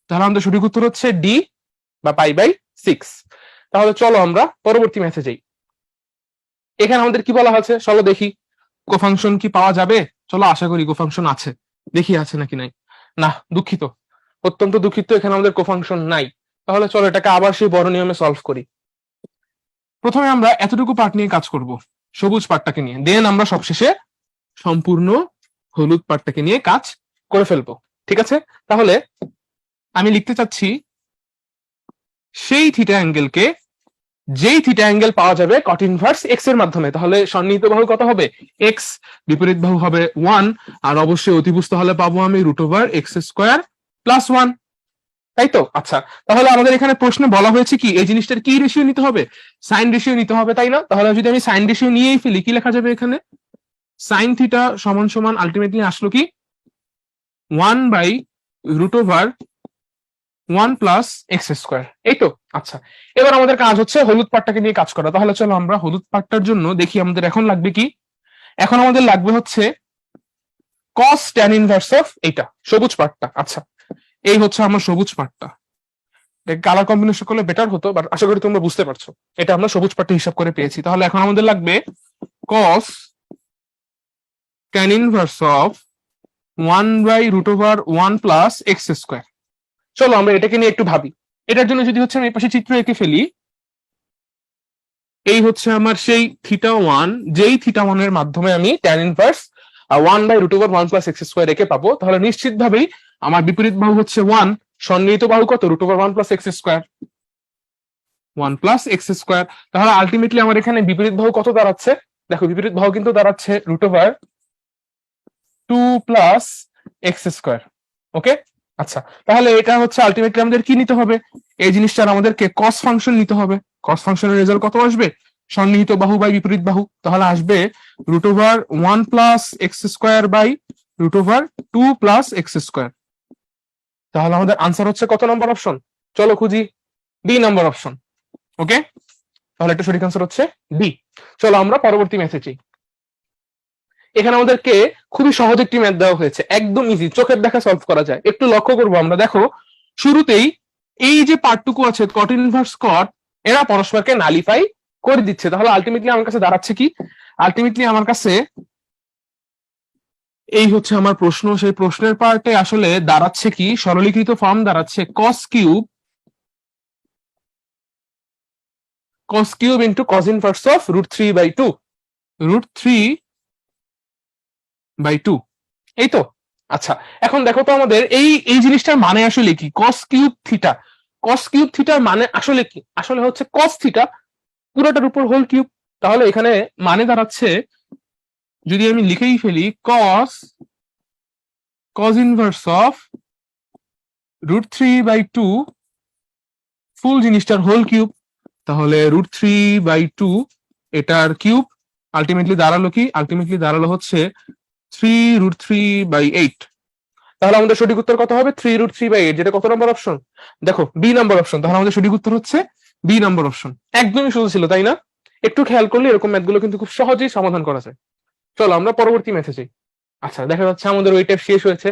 তাহলে আমাদের সঠিক উত্তর হচ্ছে ডি বা π/6। তাহলে চলো আমরা পরবর্তী ম্যাথে যাই। এখানে আমাদের কি বলা হচ্ছে চলো দেখি, কোফাংশন কি পাওয়া যাবে? চলো আশা করি কোফাংশন আছে, দেখি আছে নাকি নাই। না, দুঃখিত, অত্যন্ত দুঃখিত, এখানে আমাদের কোফাংশন নাই। তাহলে চলো এটাকে আবার সেই বড় নিয়মে সলভ করি। প্রথমে আমরা এতটুকু পার্ট নিয়ে কাজ করব, সবুজ পার্টটাকে নিয়ে, দেন আমরা সবশেষে সম্পূর্ণ হলুদ পার্টটাকে নিয়ে কাজ করে ফেলবো, ঠিক আছে? তাহলে আমি লিখতে চাচ্ছি সেই থিটা অ্যাঙ্গেলকে, যেই থিটা অ্যাঙ্গেল পাওয়া যাবে কট ইনভার্স এক্স এর মাধ্যমে। তাহলে সন্নিহিত বাহু কত হবে, এক্স, বিপরীত বাহু হবে 1, আর অবশ্যই অতিভুজ তাহলে পাবো আমি √x² + 1, তাই তো? আচ্ছা, তাহলে আমাদের এখানে প্রশ্নে বলা হয়েছে কি এই জিনিসটার কি রেশিও নিতে হবে? সাইন রেশিও নিতে হবে, তাই না? তাহলে যদি আমি সাইন রেশিও নিয়েই ফেলি, কি লেখা যাবে এখানে? সাইন থিটা সমান সমান আলটিমেটলি আসলো কি 1/√1+x², এই তো? আচ্ছা, এবার আমাদের কাজ হচ্ছে হলুদ পাটটাকে নিয়ে কাজ করা। তাহলে চলো আমরা হলুদ পাটটার জন্য দেখি আমাদের এখন লাগবে কি। এখন আমাদের লাগবে হচ্ছে cos tan ইনভার্স অফ এইটা, সবুজ পাটটা। আচ্ছা, এই হচ্ছে আমার সবুজ পাটটা। কালার কম্বিনেশন করলে বেটার হতো, বাট আশা করি তোমরা বুঝতে পারছো। এটা আমরা সবুজ পাট্টা হিসাব করে পেয়েছি। তাহলে এখন আমাদের লাগবে cos tan inverse of 1/√1+x²। চলো আমরা এটাকে নিয়ে একটু ভাবি। এটার জন্য যদি হচ্ছে আমি এই পাশে চিত্র এঁকে ফেলি, এই হচ্ছে আমার সেই θ1, যেই θ1 এর মাধ্যমে আমি tan ইনভার্স 1/√1+x² এঁকে পাবো। তাহলে নিশ্চিত ভাবেই আমার বিপরীত বাহু হচ্ছে 1, সন্নিহিত বাহু কত? √1+x², 1+x²। তাহলে আলটিমেটলি আমার এখানে বিপরীত বাহু কত দাঁড়াচ্ছে? দেখো, বিপরীত বাহু কিন্তু দাঁড়াচ্ছে √2+x²। ওকে, আচ্ছা, তাহলে এটা হচ্ছে আলটিমেটলি আমাদের কি নিতে হবে? এই জিনিসটার আমাদেরকে কস ফাংশন নিতে হবে। কস ফাংশনের রেজাল্ট কত আসবে? সন্নিহিত বাহু বাই বিপরীত বাহু, তাহলে আসবে √1+x² বাই √2+x²। তাহলে আমাদের আনসার হচ্ছে কত নম্বর অপশন? চলো খুঁজি, ডি নম্বর অপশন। ওকে, তাহলে একটা সঠিক আনসার হচ্ছে ডি। চলো আমরা পরবর্তী ম্যাথে যাই। এখানে আমাদেরকে খুবই সহজ একটি ম্যাথ দেওয়া হয়েছে, একদম ইজি, চোখের দেখা সলভ করা যায়। একটু লক্ষ্য করবো আমরা, দেখো শুরুতেই এই যে পার্টটুকু আছে কট ইনভার্স কট, এরা পরস্পরকে নালিফাই করে দিচ্ছে। তাহলে আলটিমেটলি আমার কাছে দাঁড়াচ্ছে কি? আলটিমেটলি আমার কাছে এই হচ্ছে আমার প্রশ্ন, সেই প্রশ্নের পার্টে আসলে দাঁড়াচ্ছে কি, সরলীকৃত ফর্ম দাঁড়াচ্ছে cos cube into cos inverse of √3/2, √3/2, এই তো? আচ্ছা, এখন দেখো তো আমাদের এই এই জিনিসটার মানে আসলে কি? cos কিউব থিটার মানে আসলে কি? আসলে হচ্ছে cos থিটা পুরোটার উপর হোল কিউব। তাহলে এখানে মানে দাঁড়াচ্ছে, যদি আমি লিখেই ফেলি, cos ইনভার্স অফ √3/2 ফুল জিনিসটার হোল কিউব। তাহলে √3/2 এটার কিউব আলটিমেটলি দাঁড়ালো কি? আলটিমেটলি দাঁড়ালো হচ্ছে 3√3/8। তাহলে আমাদের সঠিক উত্তর কত হবে? 3√3/8, যেটা কত নম্বর অপশন? দেখো, বি নম্বর অপশন। তাহলে আমাদের সঠিক উত্তর হচ্ছে বি নম্বর অপশন। একদমই সহজ ছিল, তাই না? একটু খেয়াল করলে এরকম ম্যাথগুলো কিন্তু খুব সহজেই সমাধান করা যায়। চলো আমরা পরবর্তী ম্যাথে যাই। আচ্ছা, দেখা যাচ্ছে আমাদের ওই টাইপ শেষ হয়েছে,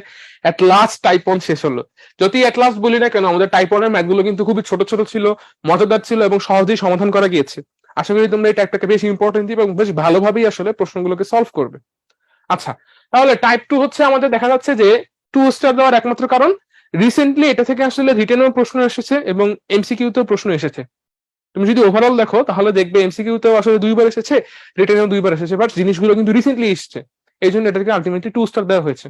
এট লাস্ট টাইপ 1 শেষ হলো। যদি এট লাস্ট বলি না কেন, আমাদের টাইপ 1 এর ম্যাথগুলো কিন্তু খুবই ছোট ছোট ছিল, মজাদার ছিল এবং সহজেই সমাধান করা গিয়েছে। আশা করি তোমরা এই টাইপটাকে বেশ ইম্পর্টেন্ট দিবে এবং বেশ ভালোভাবেই আসলে প্রশ্নগুলোকে সলভ করবে। আচ্ছা, তাহলে টাইপ 2 হচ্ছে আমাদের দেখা যাচ্ছে যে 2 স্টার দেওয়ার একমাত্র কারণ রিসেন্টলি এটা থেকে আসলে রিটেনেও প্রশ্ন এসেছে এবং এমসিকিউ তেও প্রশ্ন এসেছে। তুমি যদি ওভারঅল দেখো তাহলে দেখবে এমসিকিউ তেও আসলে 2বার এসেছে, রিটেনেও 2বার এসেছে, বাট জিনিসগুলো কিন্তু রিসেন্টলি এসেছে, এই জন্য এটাকে আলটিমেটলি 2 স্টার দেওয়া হয়েছে।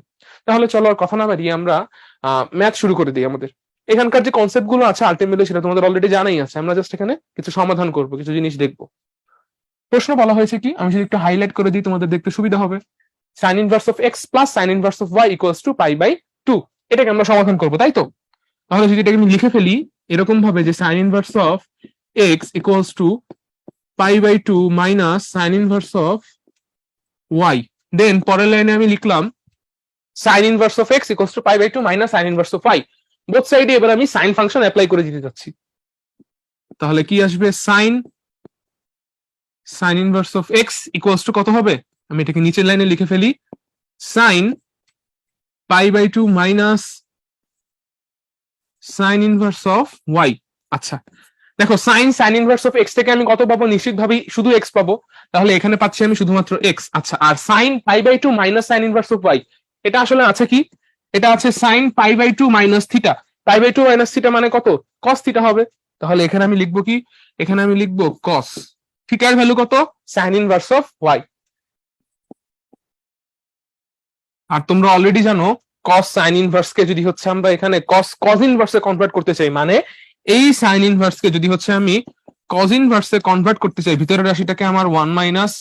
তাহলে চলো আর কথা না বাড়িয়ে আমরা ম্যাথ শুরু করে দিই। আমাদের এখানকার যে কনসেপ্ট গুলো আছে আলটিমেটলি সেটা তোমাদের অলরেডি জানাই আছে, আমরা জাস্ট এখানে কিছু সমাধান করব, কিছু জিনিস দেখবো। প্রশ্ন বলা হয়েছে কি, আমি যদি একটু হাইলাইট করে দিই তোমাদের দেখতে সুবিধা হবে। Sine inverse of x plus sine inverse of y equals to π/2, এটাকে আমরা সমাধান করবো, তাই তো? তাহলে যদি এটাকে আমি লিখে ফেলি এরকম ভাবে যে sine inverse of x equals to π/2 minus sine inverse of y, then পরের লাইনে আমি লিখলাম sine inverse of x equals to π/2 minus sine inverse of y. Both সাইডে এবার আমি সাইন ফাংশন অ্যাপ্লাই করে দিতে যাচ্ছি। তাহলে কি আসবে? Sine inverse of x equals to কত হবে? আমি এটাকে নিচের লাইনে লিখে ফেলি, sine π/2 minus sine inverse of y. আচ্ছা, দেখো সাইন ইনভার্স অফ এক্স থেকে আমি কত পাবো? নিশ্চিতভাবেই শুধু এক্স পাবো, তাহলে এখানে পাচ্ছি আমি শুধুমাত্র এক্স। আচ্ছা, আর sine π/2 minus sine inverse of y, এটা আসলে আছে কি? এটা আছে sine π/2 minus theta. π/2 minus theta মানে কত? কস থিটা হবে। তাহলে এখানে আমি লিখবো কি? এখানে আমি লিখবো কস থিটার ভ্যালু কত? Sine inverse of y. আর তোমরা অলরেডি জানো কস সাইন ইনভার্স কে যদি হচ্ছে আমরা এখানে কস ইনভার্সে কনভার্ট করতে চাই, মানে এই সাইন ইনভার্স কে যদি হচ্ছে আমি কস ইনভার্সে কনভার্ট করতে চাই, ভিতরের রাশিটাকে আমার 1 মাইনাস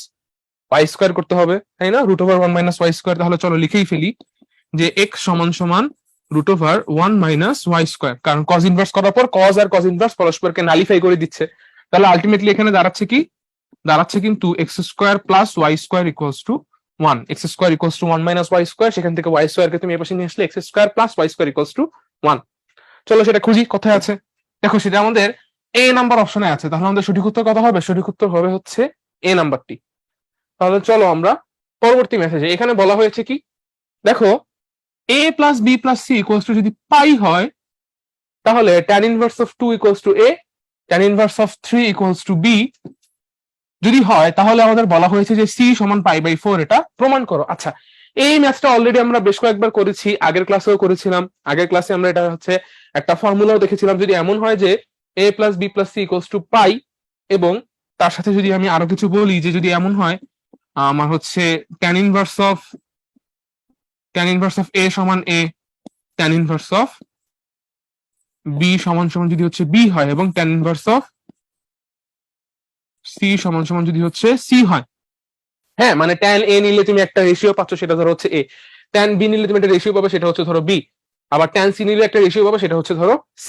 y² করতে হবে, তাই না? √1 - y²। তাহলে চলো লিখেই ফেলি যে x সমান সমান root over 1 minus y square, কারণ কজ ইনভার্স করার পর কজ আর কজ ইনভার্স পরস্পরকে নালিফাই করে দিচ্ছে। তাহলে আলটিমেটলি এখানে দাঁড়াচ্ছে কি, দাঁড়াচ্ছে কিন্তু x square plus y square equals to 1, x square equals to 1 minus y square, সেখান থেকে ওয়াই স্কোয়ারকে তুমি এপাশে নিয়ে আসলে x square plus y square equals to 1। চলো সেটা খুঁজি কোথায় আছে। দেখো সেটা আমাদের এ নাম্বার অপশনে আছে, তাহলে আমাদের সঠিক উত্তর কত হবে? সঠিক উত্তর হবে হচ্ছে এ নাম্বারটি। তাহলে চলো আমরা পরবর্তী মেসেজে, এখানে বলা হয়েছে কি, দেখো a plus b plus c equals to যদি পাই হয়, তাহলে tan inverse of 2 equals to a, tan inverse of 3 equals to b যদি হয়, তাহলে আমাদের বলা হয়েছে যে c সমান পাই বাই 4, এটা প্রমাণ করো। আচ্ছা, এই ম্যাথটা অলরেডি আমরা বেশ কয়েকবার করেছি, আগের ক্লাসেও করেছিলাম। আগের ক্লাসে আমরা এটা হচ্ছে একটা ফর্মুলাও দেখেছিলাম। যদি এমন হয় যে a plus b plus c equals to pi, এবং তার সাথে যদি আমি আরো কিছু বলি যে যদি এমন হয় আমার হচ্ছে tan ইনভার্স অফ a সমান a, tan inverse of b সমান সমান যদি হচ্ছে b হয়, এবং tan ইনভার্স অফ c সমান সমান যদি হচ্ছে c হয়। হ্যাঁ, মানে tan a নিলে তুমি একটা রেশিও পাচ্ছ, সেটা ধরো হচ্ছে a, tan b নিলে তুমি একটা রেশিও পাবে, সেটা হচ্ছে ধরো b, আবার tan c নিলে একটা রেশিও পাবে, সেটা হচ্ছে ধরো c।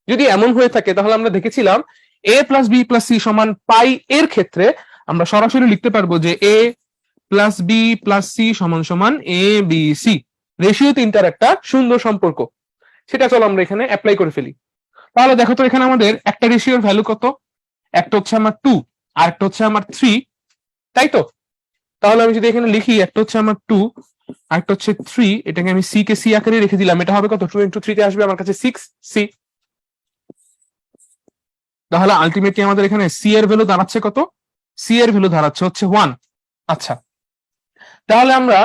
যদি এমন হয়ে থাকে, তাহলে আমরা দেখেছিলাম a plus b plus c সমান পাই এর ক্ষেত্রে আমরা সরাসরি লিখতে পারবো যে a plus b plus c সমান সমান এ বি সি, রেশিও তিনটার একটা সুন্দর সম্পর্ক। সেটা চলো আমরা এখানে অ্যাপ্লাই করে ফেলি। তাহলে দেখো তো এখানে আমাদের একটা রেশিওর ভ্যালু কত, একটা হচ্ছে আমার 2 আর একটা হচ্ছে আমার 3, তাই তো? তাহলে আমি যদি এখানে লিখি একটা হচ্ছে আমার 2 আর একটা হচ্ছে 3, এটাকে আমি সি কে সি আকারে রেখে দিলাম, এটা হবে কত, 2 ইন্টু 3 তে আসবে আমার কাছে 6 সি। তাহলে আলটিমেটলি আমাদের এখানে সি এর ভ্যালু দাঁড়াচ্ছে কত? সি এর ভ্যালু দাঁড়াচ্ছে হচ্ছে 1। আচ্ছা, তাহলে আমরা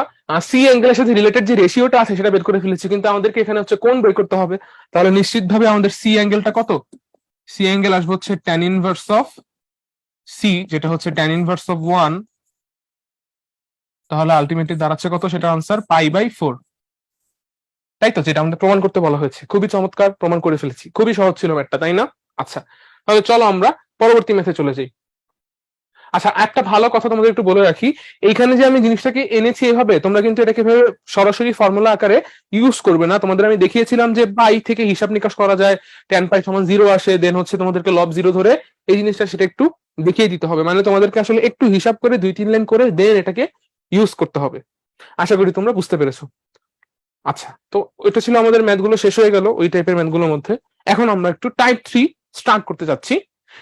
সি অ্যাঙ্গেলের সাথে রিলেটেড যে রেশিওটা আছে সেটা বের করে ফেলেছি, কিন্তু আমাদেরকে এখানে হচ্ছে কোণ বের করতে হবে। তাহলে নিশ্চিতভাবে আমাদের সি অ্যাঙ্গেলটা কত? সি অ্যাঙ্গেল আসবে হচ্ছে tan ইনভার্স অফ সি, যেটা হচ্ছে tan ইনভার্স অফ 1। তাহলে আলটিমেটলি দাঁড়াচ্ছে কত? সেটা আনসার পাই বাই 4, তাই তো? যেটা আমাদের প্রমাণ করতে বলা হয়েছে। খুবই চমৎকার, প্রমাণ করে ফেলেছি। খুবই সহজ ছিল ম্যাথটা, তাই না? আচ্ছা, তাহলে চলো আমরা পরবর্তী ম্যাথে চলে যাই। আচ্ছা, একটা ভালো কথা তোমাদের একটু বলে রাখি, এইখানে যে আমি জিনিসটাকে এনেছি এভাবে, তোমরা কিন্তু এটাকে এভাবে সরাসরি ফর্মুলা আকারে ইউজ করবে না। তোমাদের আমি দেখিয়েছিলাম যে পাই থেকে হিসাব নিকাশ করা যায়, tan পাই সমান 0 আসে, দেন হচ্ছে তোমাদেরকে লব 0 ধরে এই জিনিসটা সেটা একটু দেখিয়ে দিতে হবে। মানে তোমাদেরকে আসলে একটু হিসাব করে 2-3 লাইন করে দেন এটাকে ইউজ করতে হবে। আশা করি তোমরা বুঝতে পেরেছো। আচ্ছা, তো এটা ছিল আমাদের ম্যাথগুলো, শেষ হয়ে গেল ওই টাইপের ম্যাথগুলোর মধ্যে। এখন আমরা একটু টাইপ 3 স্টার্ট করতে যাচ্ছি।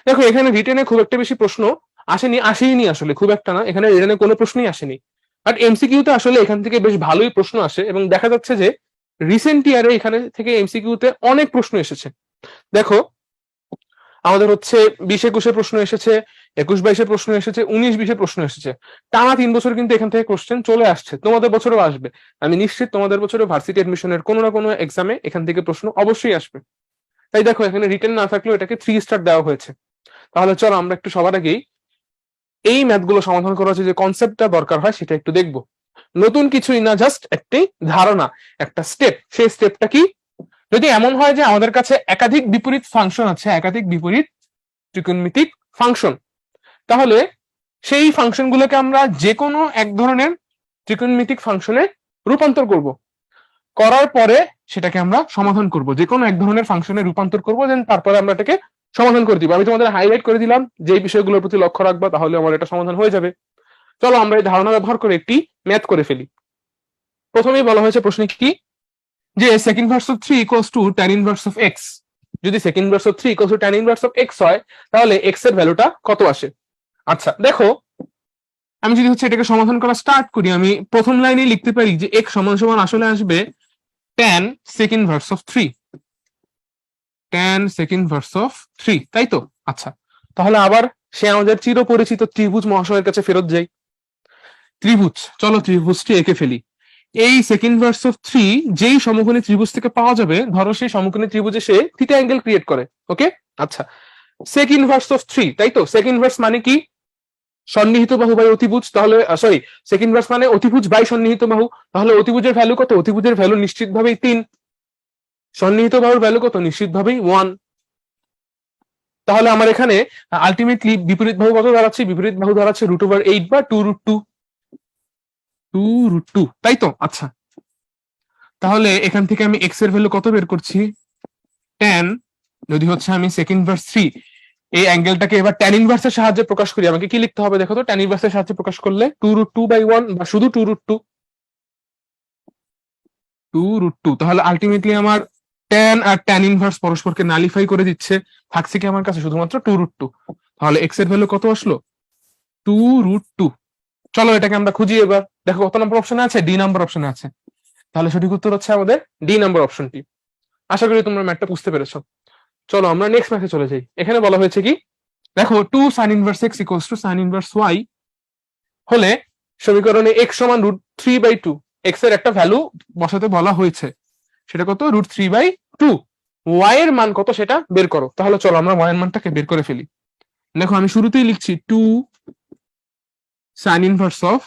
দেখো এখানে রিটেনে খুব একটা বেশি প্রশ্ন আসেনি আসলে, খুব একটা না, এখানে রিটেনে কোনো প্রশ্নই আসেনি। বাট এমসিকিউতে আসলে এখান থেকে বেশ ভালোই প্রশ্ন আসে, এবং দেখা যাচ্ছে যে রিসেন্ট ইয়ারে এখানে থেকে এমসিকিউতে অনেক প্রশ্ন এসেছে। দেখো আমাদের হচ্ছে 20-21 প্রশ্ন এসেছে, 21-22 প্রশ্ন এসেছে, 19-20 প্রশ্ন এসেছে। টানা 3 বছর কিন্তু এখান থেকে কোশ্চেন চলে আসছে। তোমাদের বছরেও আসবে, আমি নিশ্চিত তোমাদের বছরে ভার্সিটি এডমিশনের কোনো না কোনো এক্সামে এখান থেকে প্রশ্ন অবশ্যই আসবে। তাই দেখো এখানে রিটেন না থাকলেও এটাকে 3 স্টার দেওয়া হয়েছে। তাহলে চলো আমরা একটু সবার আগেই এই ম্যাথগুলো সমাধান করার যে কনসেপ্টটা দরকার হয় সেটা একটু দেখবো। নতুন কিছুই না, জাস্ট একটি ধারণা, একটা স্টেপ। সেই স্টেপটা কি? যদি এমন হয় যে আমাদের কাছে একাধিক বিপরীত ফাংশন আছে, একাধিক বিপরীত ত্রিকোণমিতিক ফাংশন, তাহলে সেই ফাংশন গুলোকে আমরা যে কোনো এক ধরনের ত্রিকোণমিতিক ফাংশনে রূপান্তর করব। করার পরে সেটাকে আমরা সমাধান করব, যে কোনো এক ধরনের ফাংশনে রূপান্তর করব, দেন তারপরে আমরা এটাকে সমাধান করে দিব। আমি তোমাদের হাইলাইট করে দিলাম যে বিষয়গুলোর প্রতি লক্ষ্য রাখবা, তাহলে আমার এটা সমাধান হয়ে যাবে। চলো আমরা এই ধারণা ব্যবহার করে একটি ম্যাথ করে ফেলি। প্রথমেই বলা হয়েছে প্রশ্নে কি, যে sec inverse of 3 equals two tan inverse of x। যদি sec inverse of 3 equals two tan inverse of x হয়, তাহলে x এর ভ্যালুটা কত আসে? আচ্ছা দেখো, আমি যদি হচ্ছে এটাকে সমাধান করা স্টার্ট করি, আমি প্রথম লাইনে লিখতে পারি যে x সমান সমান আসলে আসবে tan sec inverse of 3, tan sec inverse of 3, তাই তো? আচ্ছা, তাহলে আবার সে আমাদের চিরপরিচিত ত্রিভুজ মহাশয়ের কাছে ফেরত যাই। ত্রিভুজ, চলো ত্রিভুজটি এঁকে ফেলি। এই sec ইনভার্স অফ 3 যেই সমকোণী ত্রিভুজ থেকে পাওয়া যাবে, ধরো সেই সমকোণী ত্রিভুজে সে থিটা অ্যাঙ্গেল ক্রিয়েট করে। ওকে, আচ্ছা, sec ইনভার্স অফ 3, তাই তো? sec ইনভার্স মানে কি? সন্নিহিত বাহু বাই অতিভুজ। তাহলে সরি, sec ইনভার্স মানে অতিভুজ বাই সন্নিহিত বাহু। তাহলে অতিভুজের ভ্যালু কত? অতিভুজের ভ্যালু নিশ্চিতভাবেই 3। সন্নিহিত বাহুর ভ্যালু কত? নিশ্চিতভাবেই 1। তাহলে আমার এখানে আলটিমেটলি বিপরীত বাহু কত দাঁড়াচ্ছে? বিপরীত বাহু দাঁড়াচ্ছে √8 বা 2√2, তাই তো? আচ্ছা, তাহলে এখান থেকে আমি এক্স এর ভ্যালু কত বের করছি, tan, যদি হচ্ছে আমি sec ইনভার্স 3 এই অ্যাঙ্গেলটাকে এবার tan ইনভার্সের সাহায্যে প্রকাশ করি, আমাকে কি লিখতে হবে দেখো তো, tan ইনভার্সের সাহায্যে প্রকাশ করলে 2√2/1 বা শুধু 2√2, তাহলে আলটিমেটলি আমার tan আর tan ইনভার্স পরস্পরকে নালিফাই করে দিচ্ছে, থাকছে কি আমার কাছে শুধুমাত্র 2√2। তাহলে এক্স এর ভ্যালু কত আসলো, 2√2। চলো এটাকে আমরা খুঁজি এবার, দেখো কত নম্বর অপশনে আছে, ডি নাম্বার অপশনে আছে। তাহলে সঠিক উত্তর হচ্ছে আমাদের ডি নাম্বার অপশনটি। আশা করি তোমরা ম্যাথটা বুঝতে পেরেছো। চলো আমরা নেক্সট ম্যাথে চলে যাই। এখানে বলা হয়েছে কি, দেখো 2 sin inverse x equals to sin inverse y হলে সমীকরণে x সমান √3/2, x এর একটা ভ্যালু বসাতে বলা হয়েছে, সেটা কত, √3/2, y এর মান কত সেটা বের করো। তাহলে চলো আমরা y এর মানটাকে বের করে ফেলি। দেখো আমি শুরুতেই লিখছি 2 sin ইনভার্স অফ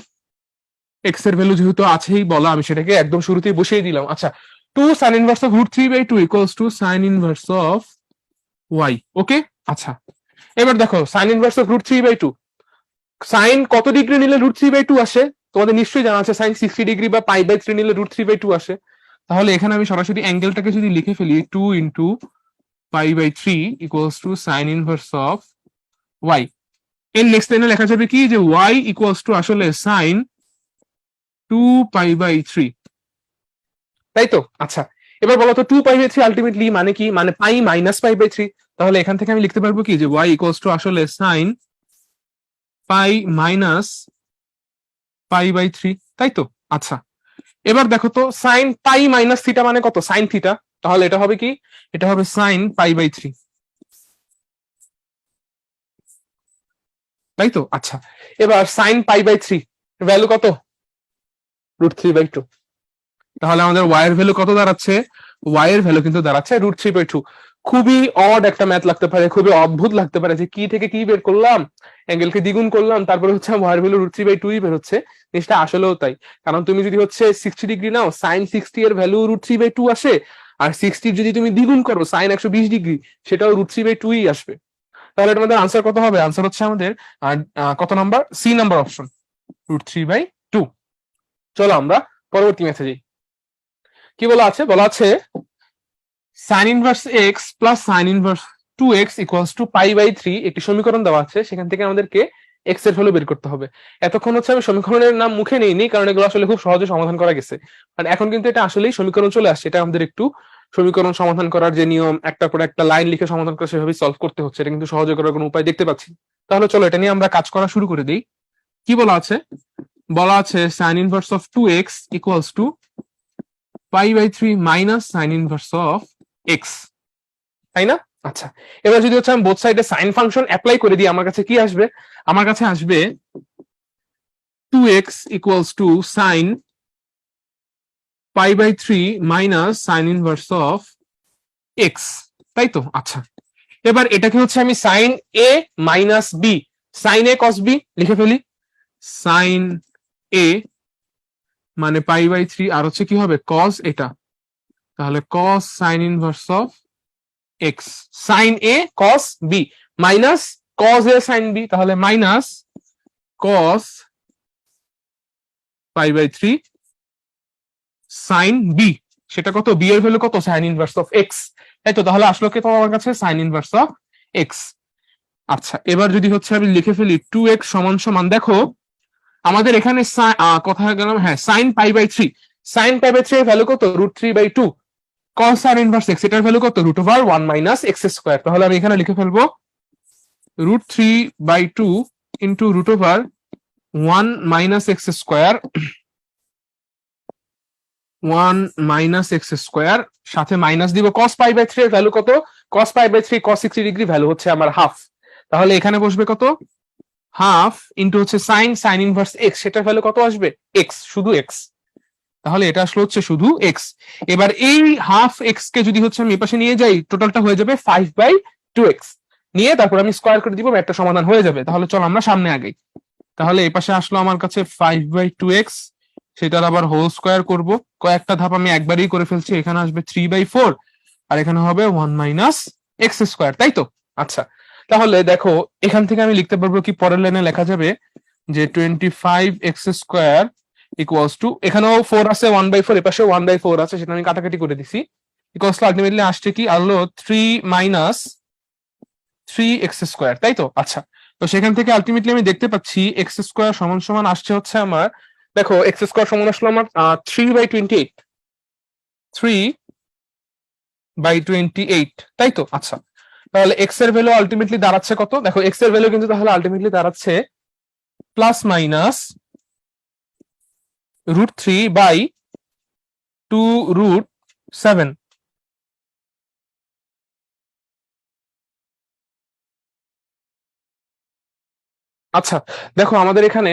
x এর ভ্যালু যেহেতু আছেই বলা, আমি সেটাকে একদম শুরুতেই বসিয়ে দিলাম। আচ্ছা, 2 sin inverse of √3/2 equals to sin inverse of y। ওকে, আচ্ছা এবার দেখো sin ইনভার্স অফ √3/2, সাইন কত ডিগ্রি নিলে √3/2 আসে, তোমাদের নিশ্চয়ই জানা আছে সাইন 60 ডিগ্রি বা π/3 নিলে √3/2 আসে। তাহলে এখানে আমি সরাসরি অ্যাঙ্গেলটাকে যদি লিখে ফেলি 2 into π/3 equals to sine inverse of y, এর নেক্সট লাইনে লেখা যাবে কি, যে y ইকুয়ালস টু আসলে সাইন 2π/3, তাই তো। আচ্ছা এবার বলো তো 2π/3 আলটিমেটলি মানে কি, মানে পাই মাইনাস π/3। তাহলে এখান থেকে আমি লিখতে পারবো কি, যে y ইকুয়ালস টু আসলে সাইন পাই মাইনাস π/3, তাই তো। আচ্ছা এবার দেখো তো সাইন পাই মাইনাস থিটা মানে কত, সাইন থিটা, তাহলে এটা হবে কি, এটা হবে সাইন π/3, তাই তো। আচ্ছা এবার সাইন π/3 ভ্যালু কত, √3/2, তাহলে আমাদের y এর ভ্যালু কত দাঁড়াচ্ছে, y এর ভ্যালু কিন্তু দাঁড়াচ্ছে √3/2। খুবই অড একটা ম্যাথ লাগতে পারে, খুবই অদ্ভুত লাগতে পারে যে কি থেকে কি বের করলাম, অ্যাঙ্গেলকে দ্বিগুণ করলাম, তারপরে হচ্ছে y এর ভ্যালু √3/2 বের হচ্ছে। জিনিসটা আসলেও তাই, কারণ তুমি যদি হচ্ছে 60 ডিগ্রি নাও, সাইন 60 এর ভ্যালু √3/2 আসে, আর 60 যদি তুমি দ্বিগুণ করো সাইন 120 ডিগ্রি, সেটাও √3/2 আসবে। তাহলে এটা আমাদের আনসার কত হবে, আনসার হচ্ছে আমাদের কত নাম্বার, সি নাম্বার অপশন, √3/2। চলো আমরা পরবর্তী ম্যাথে যাই। কি বলা আছে, বলা আছে sine inverse x plus sine inverse 2x equals to π/3 একটি সমীকরণ দেওয়া আছে, সেখান থেকে আমাদেরকে এক্স এর ভ্যালু বের করতে হবে। এতক্ষণ হচ্ছে আমি সমীকরণের নাম মুখে নেইনি, কারণ এগুলো আসলে খুব সহজে সমাধান করা গেছে, আর এখন কিন্তু এটা আসলেই সমীকরণ চলে আসছে। এটা আমাদের একটু সমীকরণ সমাধান করার যে নিয়ম, একটার পর একটা লাইন লিখে সমাধান করে সেভাবে সলভ করতে হচ্ছে, এটা কিন্তু সহজে করার কোনো উপায় দেখতে পাচ্ছি। তাহলে চলো এটা নিয়ে আমরা কাজ করা শুরু করে দিই। কি বলা আছে, বলা আছে sine inverse of 2x equals to π/3 minus sine inverse of x, তাই না। আচ্ছা এবার যদি হচ্ছে আমি বোথ সাইডে সাইন ফাংশন অ্যাপ্লাই করে দিই, আমার কাছে কি আসবে, আমার কাছে আসবে 2x equals to sine π/3 minus sine inverse of x, তাই তো। আচ্ছা এবার এটাকে হচ্ছে আমি sine a minus b, sine a cos b লিখে ফেলি, সাইন এ মানে π/3 আর হচ্ছে কি হবে কস এটা, তাহলে cos sine inverse of x, sine a cos b minus cos a sine b, তাহলে মাইনাস কস π/3 সাইন বি, সেটা কত, বি এর ভ্যালু কত, সাইন ইনভার্স অফ এক্স, তাই তো। তাহলে আসলো কি তোমার কাছে সাইন ইনভার্স অফ এক্স। আচ্ছা এবার যদি হচ্ছে আমি লিখে ফেলি 2x সমান সমান, দেখো আমাদের এখানে কোথায় গেলাম, হ্যাঁ সাইন π/3, সাইন π/3 এর ভ্যালু কত, √3/2, cos sin ইনভার্স x এটার ভ্যালু কত, √1 মাইনাস x স্কয়ার, তাহলে আমি এখানে লিখে ফেলবো √3/2 into √1 minus x square, 1 minus x square, সাথে মাইনাস দিব cos π/3 এর ভ্যালু কত, cos π/3 cos 60 ডিগ্রি ভ্যালু হচ্ছে আমার হাফ, তাহলে এখানে বসবে কত, হাফ ইন্টু হচ্ছে সাইন সাইন ইনভার্স x, সেটার ভ্যালু কত আসবে, x, শুধু x, তাহলে এটা আসলে হচ্ছে শুধু এক্স। এবার এই হাফ এক্স কে যদি হচ্ছে আমি এপাশে নিয়ে যাই, টোটালটা হয়ে যাবে 5/2x, নিয়ে তারপর আমি স্কোয়ার করে দিব, একটা সমাধান হয়ে যাবে। তাহলে চল আমরা সামনে আগাই। তাহলে এপাশে আসলো আমার কাছে 5/2x, সেটার আবার হোল স্কোয়ার করব, কয়েকটা ধাপ আমি একবারই করে ফেলছি, এখানে আসবে 3/4 আর এখানে হবে 1 মাইনাস এক্স স্কোয়ার, তাই তো। আচ্ছা তাহলে দেখো এখান থেকে আমি লিখতে পারবো কি, পরের লাইনে লেখা যাবে যে 25x স্কোয়ার ইকুয়ালস টু, এখানেও 4 আছে, 1/4, এপাশে 1/4 আছে, সেটা আমি কাটাকাটি করে দিছি। ইকুয়ালস টু আলটিমেটলি আসছে কি, আলো 3 মাইনাস 3x², তাই তো? আচ্ছা, তো সেখান থেকে আলটিমেটলি আমি দেখতে পাচ্ছি x² সমান সমান আসছে হচ্ছে আমার, দেখো x² সমান আসলো আমার 3/28, 3/28, তাই তো? আচ্ছা, তাহলে x এর ভ্যালু আলটিমেটলি দাঁড়াচ্ছে কত? দেখো x এর ভ্যালু কিন্তু তাহলে আলটিমেটলি দাঁড়াচ্ছে প্লাস মাইনাস √3/2√7। আচ্ছা, দেখো আমাদের এখানে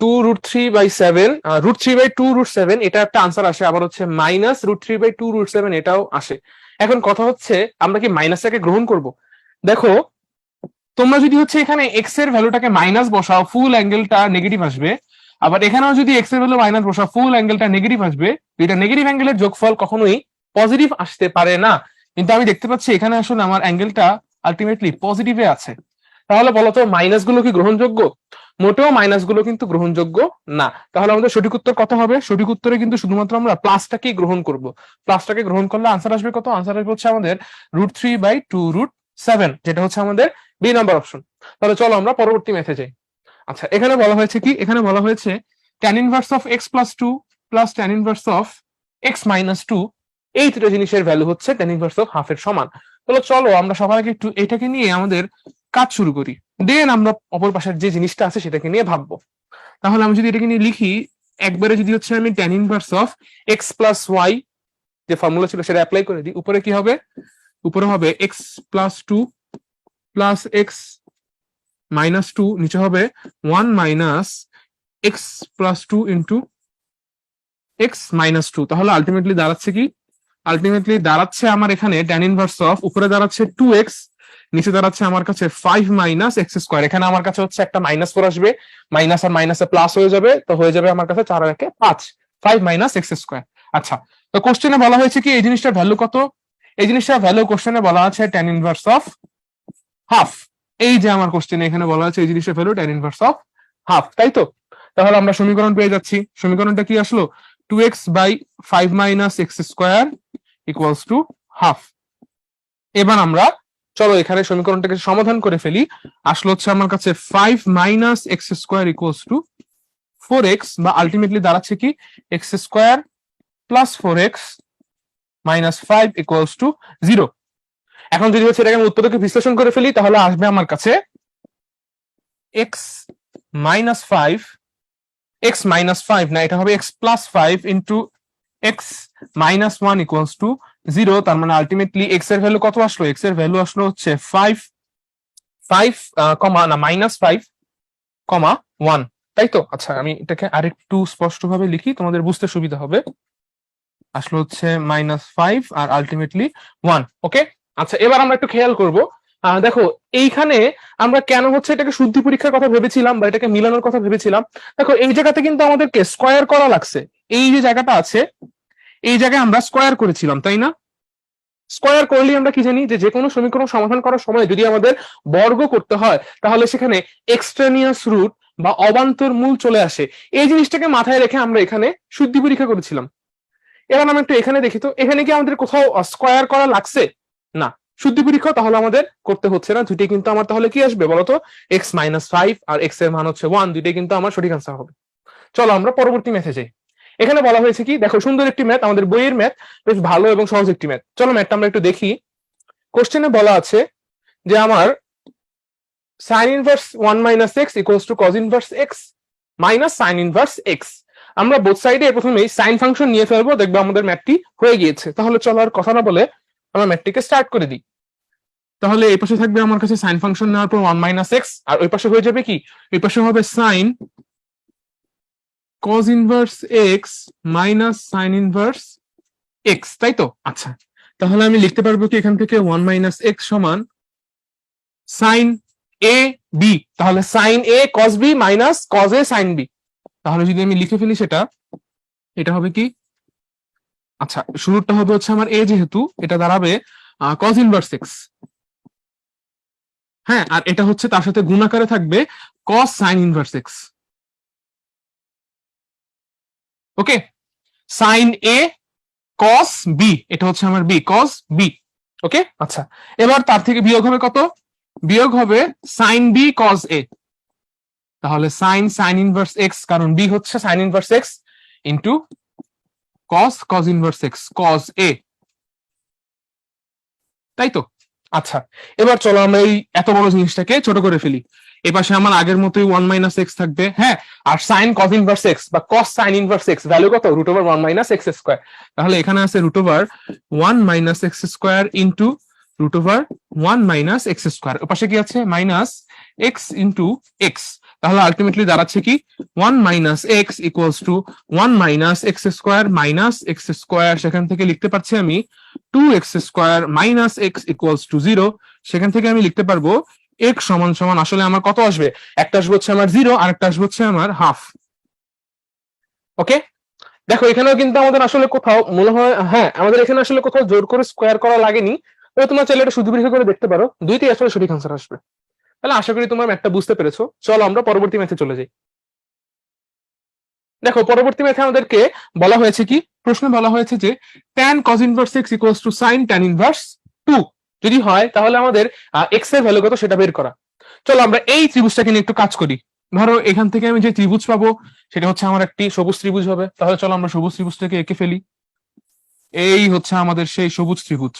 2√3/7, √3/2√7 এটা একটা আনসার আসে, আবার হচ্ছে মাইনাস √3/2√7 এটাও আসে। এখন কথা হচ্ছে আমরা কি মাইনাসটাকে গ্রহণ করব? দেখো, তোমরা যদি হচ্ছে এখানে এক্স এর ভ্যালুটাকে মাইনাস বসাও, ফুল অ্যাঙ্গেলটা নেগেটিভ আসবে। আবার এখানেও যদি এক্স এর ভ্যালু মাইনাস বসাও, ফুল অ্যাঙ্গেলটা নেগেটিভ আসবে। এটা নেগেটিভ অ্যাঙ্গেলের যোগফল কখনোই পজিটিভ আসতে পারে না। কিন্তু আমি দেখতে পাচ্ছি এখানে আসলে আমার অ্যাঙ্গেলটা আলটিমেটলি পজিটিভে আছে। তাহলে বলতো মাইনাস গুলো কি গ্রহণযোগ্য? মোটেও মাইনাস গুলো কিন্তু গ্রহণযোগ্য না। তাহলে আমাদের সঠিক উত্তর কত হবে? সঠিক উত্তরে কিন্তু শুধুমাত্র আমরা প্লাসটাকেই গ্রহণ করব। প্লাসটাকে গ্রহণ করলে আনসার আসবে কত? আনসার আসবে হচ্ছে আমাদের √3/2√7, যেটা হচ্ছে আমাদের বি নাম্বার অপশন। তাহলে চলো আমরা পরবর্তী ম্যাথে যাই। আচ্ছা, এখানে বলা হয়েছে কি, এখানে বলা হয়েছে tan inverse of x+2 plus tan inverse of x-2, এই দুটো জিনিসের ভ্যালু হচ্ছে tan ইনভার্স অফ হাফ এর সমান। তাহলে চলো আমরা সবার আগে একটু এটাকে নিয়ে আমাদের কাজ শুরু করি, দেন আমরা অপর পাশের যে জিনিসটা আছে সেটাকে নিয়ে ভাববো। তাহলে আমি যদি এটাকে নিয়ে লিখি, একবারে যদি হচ্ছে আমি tan ইনভার্স অফ x+y যে ফর্মুলা ছিল সেটা অ্যাপ্লাই করে দিই, উপরে কি হবে? উপরে হবে x+2 প্লাস x-2, নিচে হবে 1 মাইনাস x+2 ইন্টু x-2। তাহলে আলটিমেটলি দাঁড়াচ্ছে কি? আলটিমেটলি দাঁড়াচ্ছে আমার এখানে tan ইনভার্স অফ, উপরে দাঁড়াচ্ছে 2x, নিচে দাঁড়াচ্ছে আমার কাছে 5 মাইনাস x²। এখানে আমার কাছে হচ্ছে একটা -4 আসবে, মাইনাস আর মাইনাসে প্লাস হয়ে যাবে, তো হয়ে যাবে আমার কাছে 4 আর 1 5, 5 মাইনাস x²। আচ্ছা, তো কোশ্চেনে বলা হয়েছে কি এই জিনিসটার ভ্যালু কত? এই জিনিসটার ভ্যালু কোশ্চেনে বলা আছে tan ইনভার্স অফ হাফ। এই যে আমার কোশ্চেনে এখানে বলা আছে এই জিনিসের value tan inverse of half, তাই তো? তাহলে আমরা সমীকরণ পেয়ে যাচ্ছি। সমীকরণটা কি আসলো? 2x/5 minus x² equals to half. এবার আমরা চলো এখানে সমীকরণটাকে সমাধান করে ফেলি। আসলো হচ্ছে আমার কাছে 5 minus x² equals to 4x, বা আলটিমেটলি দাঁড়াচ্ছে কি x² plus 4x minus 5 equals to 0। এখন যদি হচ্ছে এটাকে আমি উৎপাদকে বিশ্লেষণ করে ফেলি, তাহলে আসবে আমার কাছে x-5 না, এটা হবে x+5 into x-1 equals to 0। তার মানে আলটিমেটলি x এর ভ্যালু কত আসলো? x এর ভ্যালু আসলো হচ্ছে 5 -1, তাই তো? আচ্ছা, আমি এটাকে আরেকটু স্পষ্ট ভাবে লিখি, তোমাদের বুঝতে সুবিধা হবে। আসলো হচ্ছে -5 আর আলটিমেটলি 1। ওকে, আচ্ছা, এবার আমরা একটু খেয়াল করব। দেখো এইখানে আমরা কেন হচ্ছে এটাকে শুদ্ধি পরীক্ষার কথা ভেবেছিলাম বা এটাকে মিলানোর কথা ভেবেছিলাম। দেখো এই জায়গাতে কিন্তু আমাদেরকে স্কোয়ার করা লাগছে। এই যে জায়গাটা আছে, এই জায়গায় আমরা স্কোয়ার করেছিলাম, তাই না? স্কোয়ার করলে আমরা কি জানি যে কোনো সমীকরণ সমাধান করার সময় যদি আমাদের বর্গ করতে হয়, তাহলে সেখানে এক্সট্রানিয়াস রুট বা অবান্তর মূল চলে আসে। এই জিনিসটাকে মাথায় রেখে আমরা এখানে শুদ্ধি পরীক্ষা করেছিলাম। এবার আমরা একটু এখানে দেখি তো, এখানে কি আমাদের কোথাও স্কোয়ার করা লাগছে? না। শুদ্ধি পরীক্ষা তাহলে আমাদের করতে হচ্ছে না। দুইটাই কিন্তু আমার তাহলে কি আসবে বলতো? x-5 আর x এর মান হচ্ছে 1, দুইটাই কিন্তু আমার সঠিক আনসার হবে। চলো আমরা পরবর্তী ম্যাথে যাই। এখানে বলা হয়েছে কি, দেখো সুন্দর একটি ম্যাথ, আমাদের বইয়ের ম্যাথ, বেশ ভালো এবং সহজ একটি ম্যাথ। চলো ম্যাথটা আমরা একটু দেখি। কোশ্চেনে বলা আছে যে আমার sin inverse 1 minus x equals to cos inverse x minus sin inverse x। আমরা বোথ সাইডে প্রথমেই সাইন ফাংশন নিয়ে ফেলবো, দেখবো আমাদের ম্যাথটি হয়ে গিয়েছে। তাহলে চলো আর কথা না বলে আমরা ম্যাথটিকে স্টার্ট করে দিই। তাহলে এই পাশে থাকবে আমার কাছে সাইন ফাংশন নেওয়ার পর 1 মাইনাস x, আর ওই পাশে হয়ে যাবে কি, ওই পাশে হবে sine cos inverse x minus sine inverse x, তাই তো? আচ্ছা, তাহলে আমি লিখতে পারবো কি এখান থেকে 1 মাইনাস x সমান সাইন a b, তাহলে sine a cos b minus cos a sine b। তাহলে যদি আমি লিখে ফেলি সেটা, এটা হবে কি, আচ্ছা শুরুটা হবে হচ্ছে আমার a, যেহেতু এটা দাঁড়াবে cos ইনভার্স x। হ্যাঁ, আর এটা হচ্ছে তার সাথে গুণ আকারে থাকবে cos sign inverse x। Okay, sign a cos B, এটা হচ্ছে আমার বি, কস বি। ওকে, আচ্ছা, এবার তার থেকে বিয়োগ হবে কত? বিয়োগ হবে সাইন বি কস এ। তাহলে সাইন ইনভার্স এক্স, কারণ বি হচ্ছে sine inverse x, into cos inverse x, cos a. তাই তো? আচ্ছা, এবার চলো আমরা এই এত বড় জিনিসটাকে ছোট করে ফেলি। এ পাশে আমার আগের মতোই 1 মাইনাস এক্স থাকবে, হ্যাঁ, আর সাইন কস ইনভার্স এক্স বা cos sine inverse x value কত? Root over 1 minus x square. তাহলে এখানে আছে root over 1 minus x square into root over 1 minus x square. ও পাশে কি আছে? Minus x into x. তাহলে আলটিমেটলি দাঁড়াচ্ছে কি? 1 minus x equals to 1 minus x square minus x square. সেখান থেকে লিখতে পারছি আমি 2x square minus x equals two 0। সেখান থেকে আমি লিখতে পারবো x সমান সমান আসলে আমার কত আসবে? একটা আসবে হচ্ছে আমার 0, আর একটা আসবে হচ্ছে আমার হাফ। ওকে, দেখো এখানেও কিন্তু আমাদের আসলে কোথাও মনে হয়, হ্যাঁ, আমাদের এখানে আসলে কোথাও জোর করে স্কোয়ার করা লাগেনি। তবে তোমরা চাইলে এটা শুধু পরীক্ষা করে দেখতে পারো, দুইটাই আসলে সঠিক আনসার আসবে। তাহলে আশা করি তোমরা ম্যাথটা বুঝতে পেরেছো। চলো আমরা পরবর্তী ম্যাথে চলে যাই। দেখো পরবর্তী ম্যাথে আমাদেরকে বলা হয়েছে কি? প্রশ্নে বলা হয়েছে যে tan cos inverse x equals to sin tan inverse 2 যদি হয় তাহলে আমাদের x এর ভ্যালু কত সেটা বের করা। চলো আমরা এই ত্রিভুজটাকে নিয়ে একটু কাজ করি। ধরো এখান থেকে আমি যে ত্রিভুজ পাবো সেটা হচ্ছে আমার একটি সবুজ ত্রিভুজ হবে। তাহলে চলো আমরা সবুজ ত্রিভুজটাকে এঁকে ফেলি। এই হচ্ছে আমাদের সেই সবুজ ত্রিভুজ।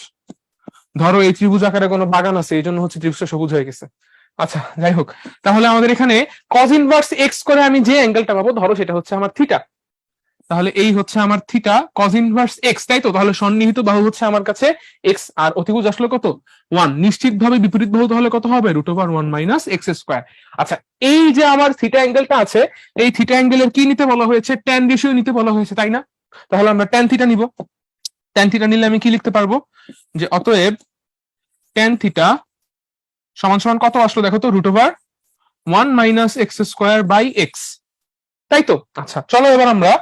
ধরো এই ত্রিভুজ আকারে কোনো বাগান আছে, এই জন্য হচ্ছে ত্রিভুজটা সবুজ হয়ে গেছে। আচ্ছা, যাই হোক, তাহলে আমাদের এখানে cos ইনভার্স x করে আমি যে অ্যাঙ্গেলটা পাবো ধরো সেটা হচ্ছে আমার থিটা। তাহলে এই হচ্ছে আমার থিটা cos ইনভার্স x, তাই তো? তাহলে সন্নিহিত বাহু হচ্ছে আমার কাছে x, আর অতিভুজ আসলে কত? 1। নিশ্চিতভাবে বিপরীত বাহু তাহলে কত হবে? Root over 1 minus x square. আচ্ছা, এই যে আমার থিটা অ্যাঙ্গেলটা আছে, এই থিটা অ্যাঙ্গেলের কি নিতে বলা হয়েছে? ট্যান রেশিও নিতে বলা হয়েছে, তাই না? তাহলে আমরা ট্যান থিটা নিব। ট্যান থিটা নিলে আমি কি লিখতে পারবো? যে অতএব ট্যান থিটা সমান সমান কত আসলো দেখো তো? Root over 1 minus x square by x, তাই তো? আচ্ছা, চলো এবার আমরা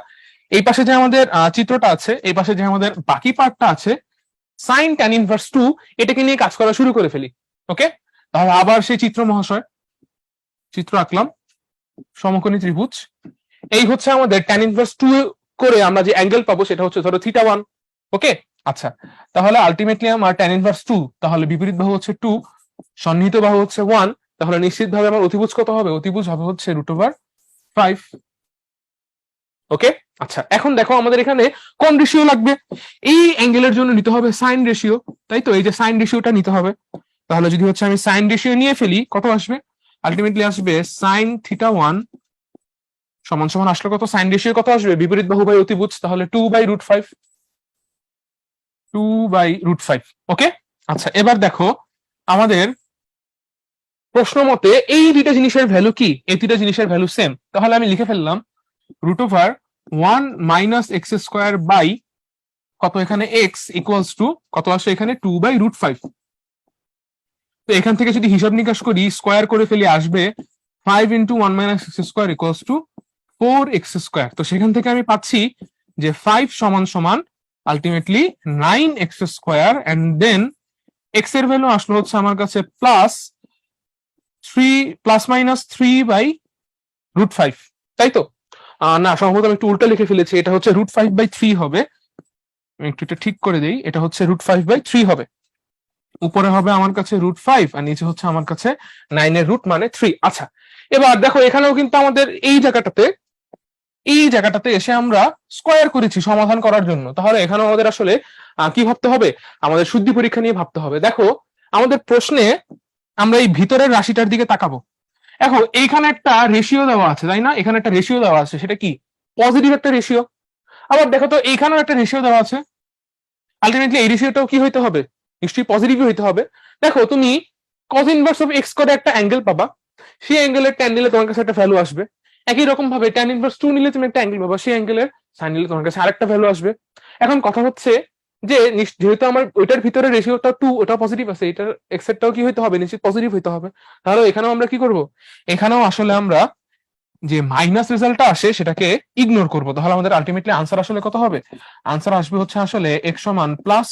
এই পাশে যে আমাদের চিত্রটা আছে, এই পাশে যে আমাদের বাকি পার্টটা আছে সাইন ট্যান ইনভার্স 2, এটাকে নিয়ে কাজ করা শুরু করে ফেলি। ওকে, তাহলে আবার সেই চিত্র মহাশয়, চিত্র আঁকলাম, সমকোণী ত্রিভুজ। এই হচ্ছে আমাদের ট্যান ইনভার্স 2 করে আমরা যে অ্যাঙ্গেল পাবো সেটা হচ্ছে ধরো থিটা 1। ওকে, আচ্ছা, তাহলে আলটিমেটলি আমার ট্যান ইনভার্স 2, তাহলে বিপরীত বাহু হচ্ছে 2, সন্নিহিত বাহু হচ্ছে 1, তাহলে নিশ্চিতভাবে আমার অতিভুজ কত হবে? অতিভুজ হবে হচ্ছে রুট ওভার 5। ওকে, আচ্ছা, এখন দেখো আমাদের এখানে কোন রেশিও লাগবে? এই অ্যাঙ্গেলের জন্য নিতে হবে সাইন রেশিও, তাই তো? এই যে সাইন রেশিওটা নিতে হবে। তাহলে যদি হচ্ছে আমি সাইন রেশিও নিয়ে ফেলি, কত আসবে? আলটিমেটলি আসবে সাইন থিটা 1 সমান সমান আসলে কত? সাইন রেশিও কত আসবে? বিপরীত বাহু বাই অতিভুজ, তাহলে 2 বাই রুট 5, 2 বাই রুট 5। ওকে, আচ্ছা, এবার দেখো আমাদের প্রশ্ন মতে এই দুইটা জিনিসের ভ্যালু কি? এই দুইটা জিনিসের ভ্যালু সেম। তাহলে আমি লিখে ফেললাম root over 1 minus x square by কত? এখানে এক্স ইকুয়ালস টু কত আসে? এখানে 2 বাই রুট 5। তো এখান থেকে যদি হিসাব নিকাশ করি, স্কোয়ার করে ফেলি, আসবে 5 into 1 minus x square equals to 4x square. তো সেখান থেকে আমি পাচ্ছি যে 5 সমান সমান ultimately 9x square, and then x এর ভ্যালু আসলো হচ্ছে আমার কাছে plus 3, plus minus 3 by root 5, তাই তো? না, সম্ভবত আমি একটু উল্টা লিখে ফেলেছি, এটা হচ্ছে রুট 5 বাই 3 হবে। আমি একটু এটা ঠিক করে দিই, এটা হচ্ছে রুট 5 বাই 3 হবে। উপরে হবে আমার কাছে রুট 5 আর নিচে হচ্ছে আমার কাছে 9 এর রুট মানে 3। আচ্ছা, এবার দেখো এখানেও কিন্তু আমাদের এই জায়গাটাতে এসে আমরা স্কোয়ার করেছি সমাধান করার জন্য। তাহলে এখানেও আমাদের আসলে কি ভাবতে হবে? আমাদের শুদ্ধি পরীক্ষা নিয়ে ভাবতে হবে। দেখো আমাদের প্রশ্নে আমরা এই ভিতরের রাশিটার দিকে তাকাবো। এখন এইখানে একটা রেশিও দেওয়া আছে, তাই না? এখানে একটা রেশিও দেওয়া আছে, সেটা কি? পজিটিভ একটা রেশিও। আবার দেখো তো এইখানেও একটা রেশিও দেওয়া আছে, আলটিমেটলি এই রেশিওটাও কি হইতে হবে? নিশ্চয়ই পজিটিভই হইতে হবে। দেখো তুমি cos ইনভার্স অফ x করে একটা অ্যাঙ্গেল পাবা, সেই অ্যাঙ্গেলের ট্যান নিলে তোমার কাছে একটা ভ্যালু আসবে। একই রকম ভাবে ট্যান ইনভার্স 2 নিলে তুমি একটা অ্যাঙ্গেল পাবা, সেই অ্যাঙ্গেলের সাইন নিলে তোমার কাছে আরেকটা ভ্যালু আসবে। এখন কথা হচ্ছে যে যেহেতু আমার ওইটার ভিতরে রেশিওটা 2, ওটা পজিটিভ আছে, এটার এক্স এরটাও কি হইতে হবে? নিশ্চিত পজিটিভ হইতে হবে। তাহলে এখানেও আমরা কি করব? এখানেও আসলে আমরা যে মাইনাস রেজাল্টটা আসে সেটাকে ইগনোর করব। তাহলে আমাদের আলটিমেটলি আনসার আসলে কত হবে? আনসার আসবে হচ্ছে আসলে x সমান plus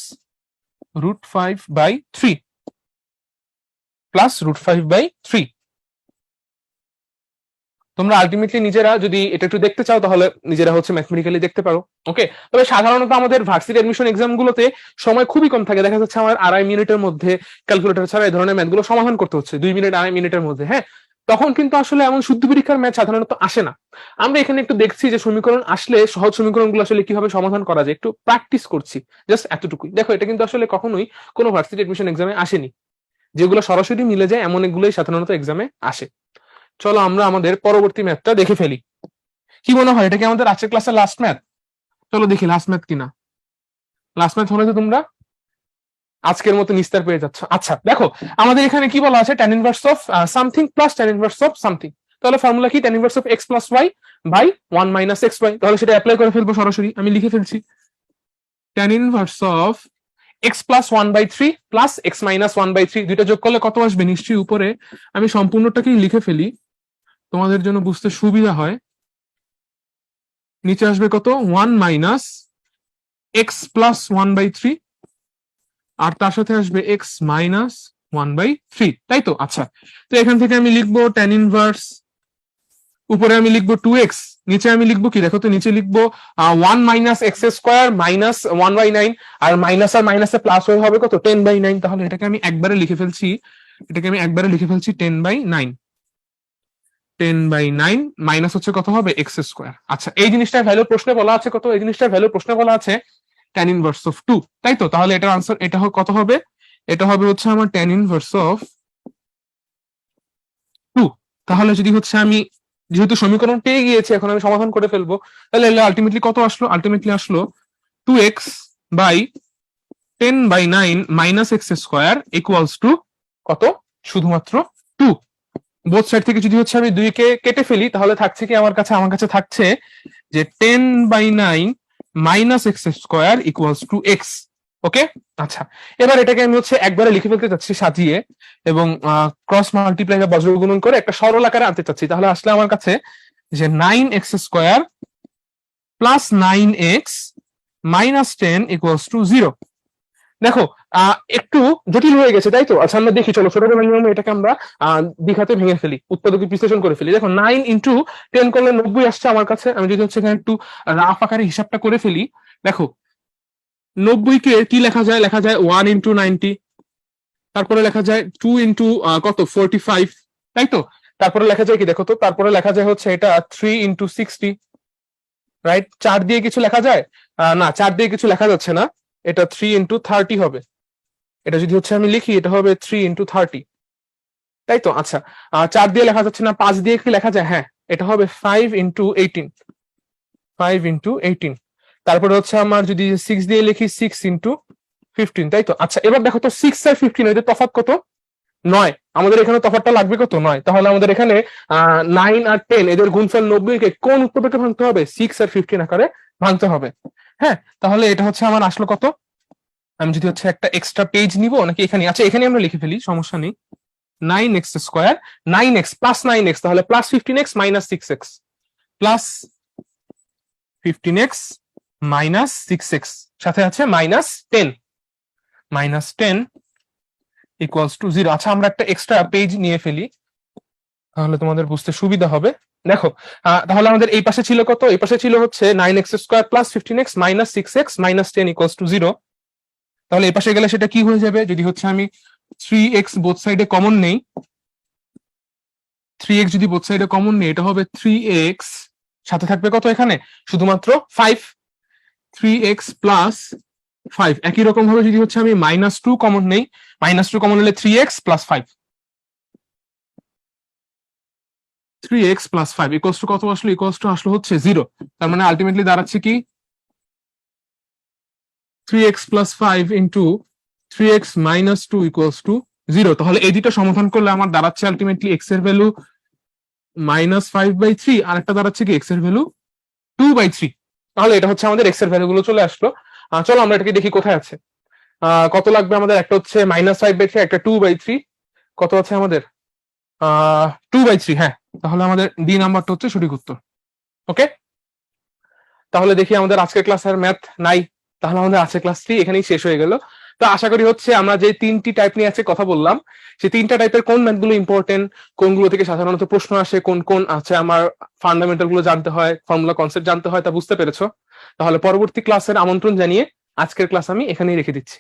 root 5 by 3, plus root 5 by 3। তোমরা আলটিমেটলি নিজেরা যদি এটা একটু দেখতে চাও তাহলে নিজেরা হচ্ছে ম্যাথমেটিক্যালি দেখতে পারো। ওকে, তবে সাধারণত আমাদের ভার্সিটি অ্যাডমিশন এক্সাম গুলোতে সময় খুবই কম থাকে, দেখা যাচ্ছে আমার 2.5 মিনিটের মধ্যে ক্যালকুলেটর ছাড়া এই ধরনের ম্যাথগুলো সমাধান করতে হচ্ছে 2 মিনিট 2.5 মিনিটের মধ্যে। হ্যাঁ, তখন কিন্তু আসলে এমন শুদ্ধ পরীক্ষার ম্যাথ সাধারণত আসে না। আমরা এখানে একটু দেখছি যে সমীকরণ আসলে সহজ সমীকরণগুলো আসলে কিভাবে সমাধান করা যায় একটু প্র্যাকটিস করছি, জাস্ট এতটুকুই। দেখো এটা কিন্তু আসলে কখনোই কোনো ভার্সিটি অ্যাডমিশন এক্সামে আসেনি, যেগুলো সরাসরি মিলে যায় এমন এগুলোই সাধারণত এক্সামে আসে। চলো আমরা আমাদের পরবর্তী ম্যাথটা দেখে ফেলি। কি মনে হয় এটা কি আমাদের আজকের ক্লাসের লাস্ট ম্যাথ? চলো দেখি লাস্ট ম্যাথ কিনা। লাস্ট ম্যাথ হলে তো তোমরা আজকের মতো নিস্তার পেয়ে যাচ্ছ। আচ্ছা দেখো, আমাদের এখানে কি বলা আছে, tan inverse of something plus tan inverse of something. তাহলে ফর্মুলা কি, tan inverse of x plus y by 1 minus xy। তাহলে সেটা অ্যাপ্লাই করে ফেলবো সরাসরি, আমি লিখে ফেলছি tan inverse of x plus 1/3 plus x minus 1/3, দুইটা যোগ করলে কত আসবে নিশ্চয়ই উপরে। আমি সম্পূর্ণটাকেই লিখে ফেলি তোমাদের জন্য বুঝতে সুবিধা হয়। নিচে আসবে কত, 1 মাইনাস এক্স প্লাস 1/3 আর তার সাথে আসবে এক্স মাইনাস 1/3, তাই তো? আচ্ছা, তো এখান থেকে আমি লিখবো tan ইনভার্স, উপরে আমি লিখবো 2x, নিচে আমি লিখবো কি দেখো তো, নিচে লিখবো 1 মাইনাস এক্স স্কোয়ার মাইনাস 1/9, আর মাইনাসে প্লাস হয়ে হবে কত, 10/9। তাহলে এটাকে আমি একবারে লিখে ফেলছি, 10/9, 10/9 মাইনাস হচ্ছে কত হবে, এক্স স্কোয়ার। আচ্ছা, এই জিনিসটার ভ্যালু প্রশ্নে বলা আছে কত, এই জিনিসটার ভ্যালু প্রশ্নে বলা আছে tan ইনভার্স অফ 2, তাই তো? তাহলে এটার আনসার এটা কত হবে, এটা হবে হচ্ছে আমার tan ইনভার্স অফ 2। তাহলে যদি হচ্ছে আমি, যেহেতু সমীকরণ পেয়ে গিয়েছি এখন আমি সমাধান করে ফেলবো, তাহলে আলটিমেটলি কত আসলো, আলটিমেটলি আসলো 2x by 10/9 minus x square equals to কত, শুধুমাত্র 2। বোথ সাইড থেকে যদি হচ্ছে আমি 2 কে কেটে ফেলি তাহলে থাকছে কি আমার কাছে থাকছে যে 10/9 minus x square equals to x. Okay, আচ্ছা, এবার এটাকে আমি হচ্ছে একবারে লিখে ফেলতে চাচ্ছি সাজিয়ে, এবং ক্রস মাল্টিপ্লাই বা বজ্র গুণন করে একটা সরল আকারে আনতে চাচ্ছি। তাহলে আসলে আমার কাছে যে 9x square plus 9x minus 10 equals to 0। দেখো একটু জটিল হয়ে গেছে, তাই তো? আচ্ছা আমরা দেখি, চলো ছোট করে নিয়মে এটাকে আমরা দ্বিঘাতে ভেঙে ফেলি, উৎপাদক বিশ্লেষণ করে ফেলি। দেখো 9 × 10 করলে 90 আসছে আমার কাছে। আমি যদি হচ্ছে এখানে একটু রাফ আকারে হিসাবটা করে ফেলি, দেখো 90 কে কি লেখা যায়, লেখা যায় 1 × 90, তারপরে লেখা যায় 2 × কত 45, তাই তো? তারপরে লেখা যায় কি দেখো তো, তারপরে লেখা যায় হচ্ছে এটা 3 × 60, রাইট? 4 দিয়ে কিছু লেখা যায়? না, 4 দিয়ে কিছু লেখা যাচ্ছে না, এটা 3 × 30 হবে। এটা যদি হচ্ছে আমি লিখি এটা হবে 3 × 30, তাই তো? আচ্ছা, 4 দিয়ে লেখা যাচ্ছে না, 5 দিয়ে কি লেখা যায়? হ্যাঁ, এটা হবে 5 × 18, 5 × 18। তারপরে হচ্ছে আমার যদি 6 দিয়ে লিখি 6 × 15, তাই তো? আচ্ছা, এবার দেখো তো 6 আর 15 এদের তফাৎ কত, 9। আমাদের এখানে তফাৎটা লাগবে কত, 9। তাহলে আমাদের এখানে 9 আর 10 এদের গুণফল 90 কে কোন উৎপাদকে ভাঙতে হবে, 6 আর 15 আকারে ভাঙতে হবে। হ্যাঁ, তাহলে এটা হচ্ছে আমার আসলো কত, আমি যদি হচ্ছে একটা এক্সট্রা পেজ নিব নাকি এখানে, আচ্ছা এখানে আমরা লিখে ফেলি, সমস্যা নেই। 9x square, 9x plus 9x, তাহলে plus 15x minus 6x, plus 15x minus 6x, সাথে আছে -10 ইকুয়ালস টু 0। আচ্ছা, আমরা একটা এক্সট্রা পেজ নিয়ে ফেলি তাহলে তোমাদের বুঝতে সুবিধা হবে। দেখো তাহলে আমাদের এই পাশে ছিল কত, এই পাশে ছিল হচ্ছে 9x square plus 15x minus 6x minus 10 equals to 0। তাহলে এই পাশে গেলে সেটা কি হয়ে যাবে, যদি হচ্ছে আমি 3x বোথ সাইডে কমন নেই, 3x যদি বোথ সাইডে কমন নেই এটা হবে 3x, সাথে থাকবে কত এখানে, শুধুমাত্র 5, 3x প্লাস 5। একই রকম ভাবে যদি হচ্ছে আমি -2 কমন নেই, -2 কমন নিলে 3x plus 5, 3x plus 5 equals to কত আসলো, ইকুয়ালস টু আসলো হচ্ছে 0। তার মানে আলটিমেটলি দাঁড়াচ্ছে কি 3x plus 5 into 3x minus 2 equals two 0। তাহলে এই দুটো সমাধান করলে আমার দাঁড়াচ্ছে আলটিমেটলি x এর ভ্যালু -5/3, আর একটা দাঁড়াচ্ছে কি x এর ভ্যালু 2/3। তাহলে এটা হচ্ছে আমাদের x এর ভ্যালু গুলো চলে আসলো। চলো আমরা এটাকে দেখি কোথায় আছে। কত লাগবে আমাদের, একটা হচ্ছে -5/3, একটা 2/3, কত আছে আমাদের 2/3। হ্যাঁ, তাহলে আমাদের ডি নাম্বারটা হচ্ছে সঠিক উত্তর। ওকে, তাহলে দেখি আমাদের আজকের ক্লাস আর ম্যাথ নাই, তাহলে আমাদের আজকের ক্লাসটি এখানেই শেষ হয়ে গেল। তো আশা করি হচ্ছে আমরা যে 3টি টাইপ নিয়ে আজকে কথা বললাম, সেই 3টা টাইপের কোন ম্যাথগুলো ইম্পর্টেন্ট, কোনগুলো থেকে সাধারণত প্রশ্ন আসে, কোন কোন আছে আমার ফান্ডামেন্টাল গুলো জানতে হয়, ফর্মুলা কনসেপ্ট জানতে হয়, তা বুঝতে পেরেছো। তাহলে পরবর্তী ক্লাসের আমন্ত্রণ জানিয়ে আজকের ক্লাস আমি এখানেই রেখে দিচ্ছি।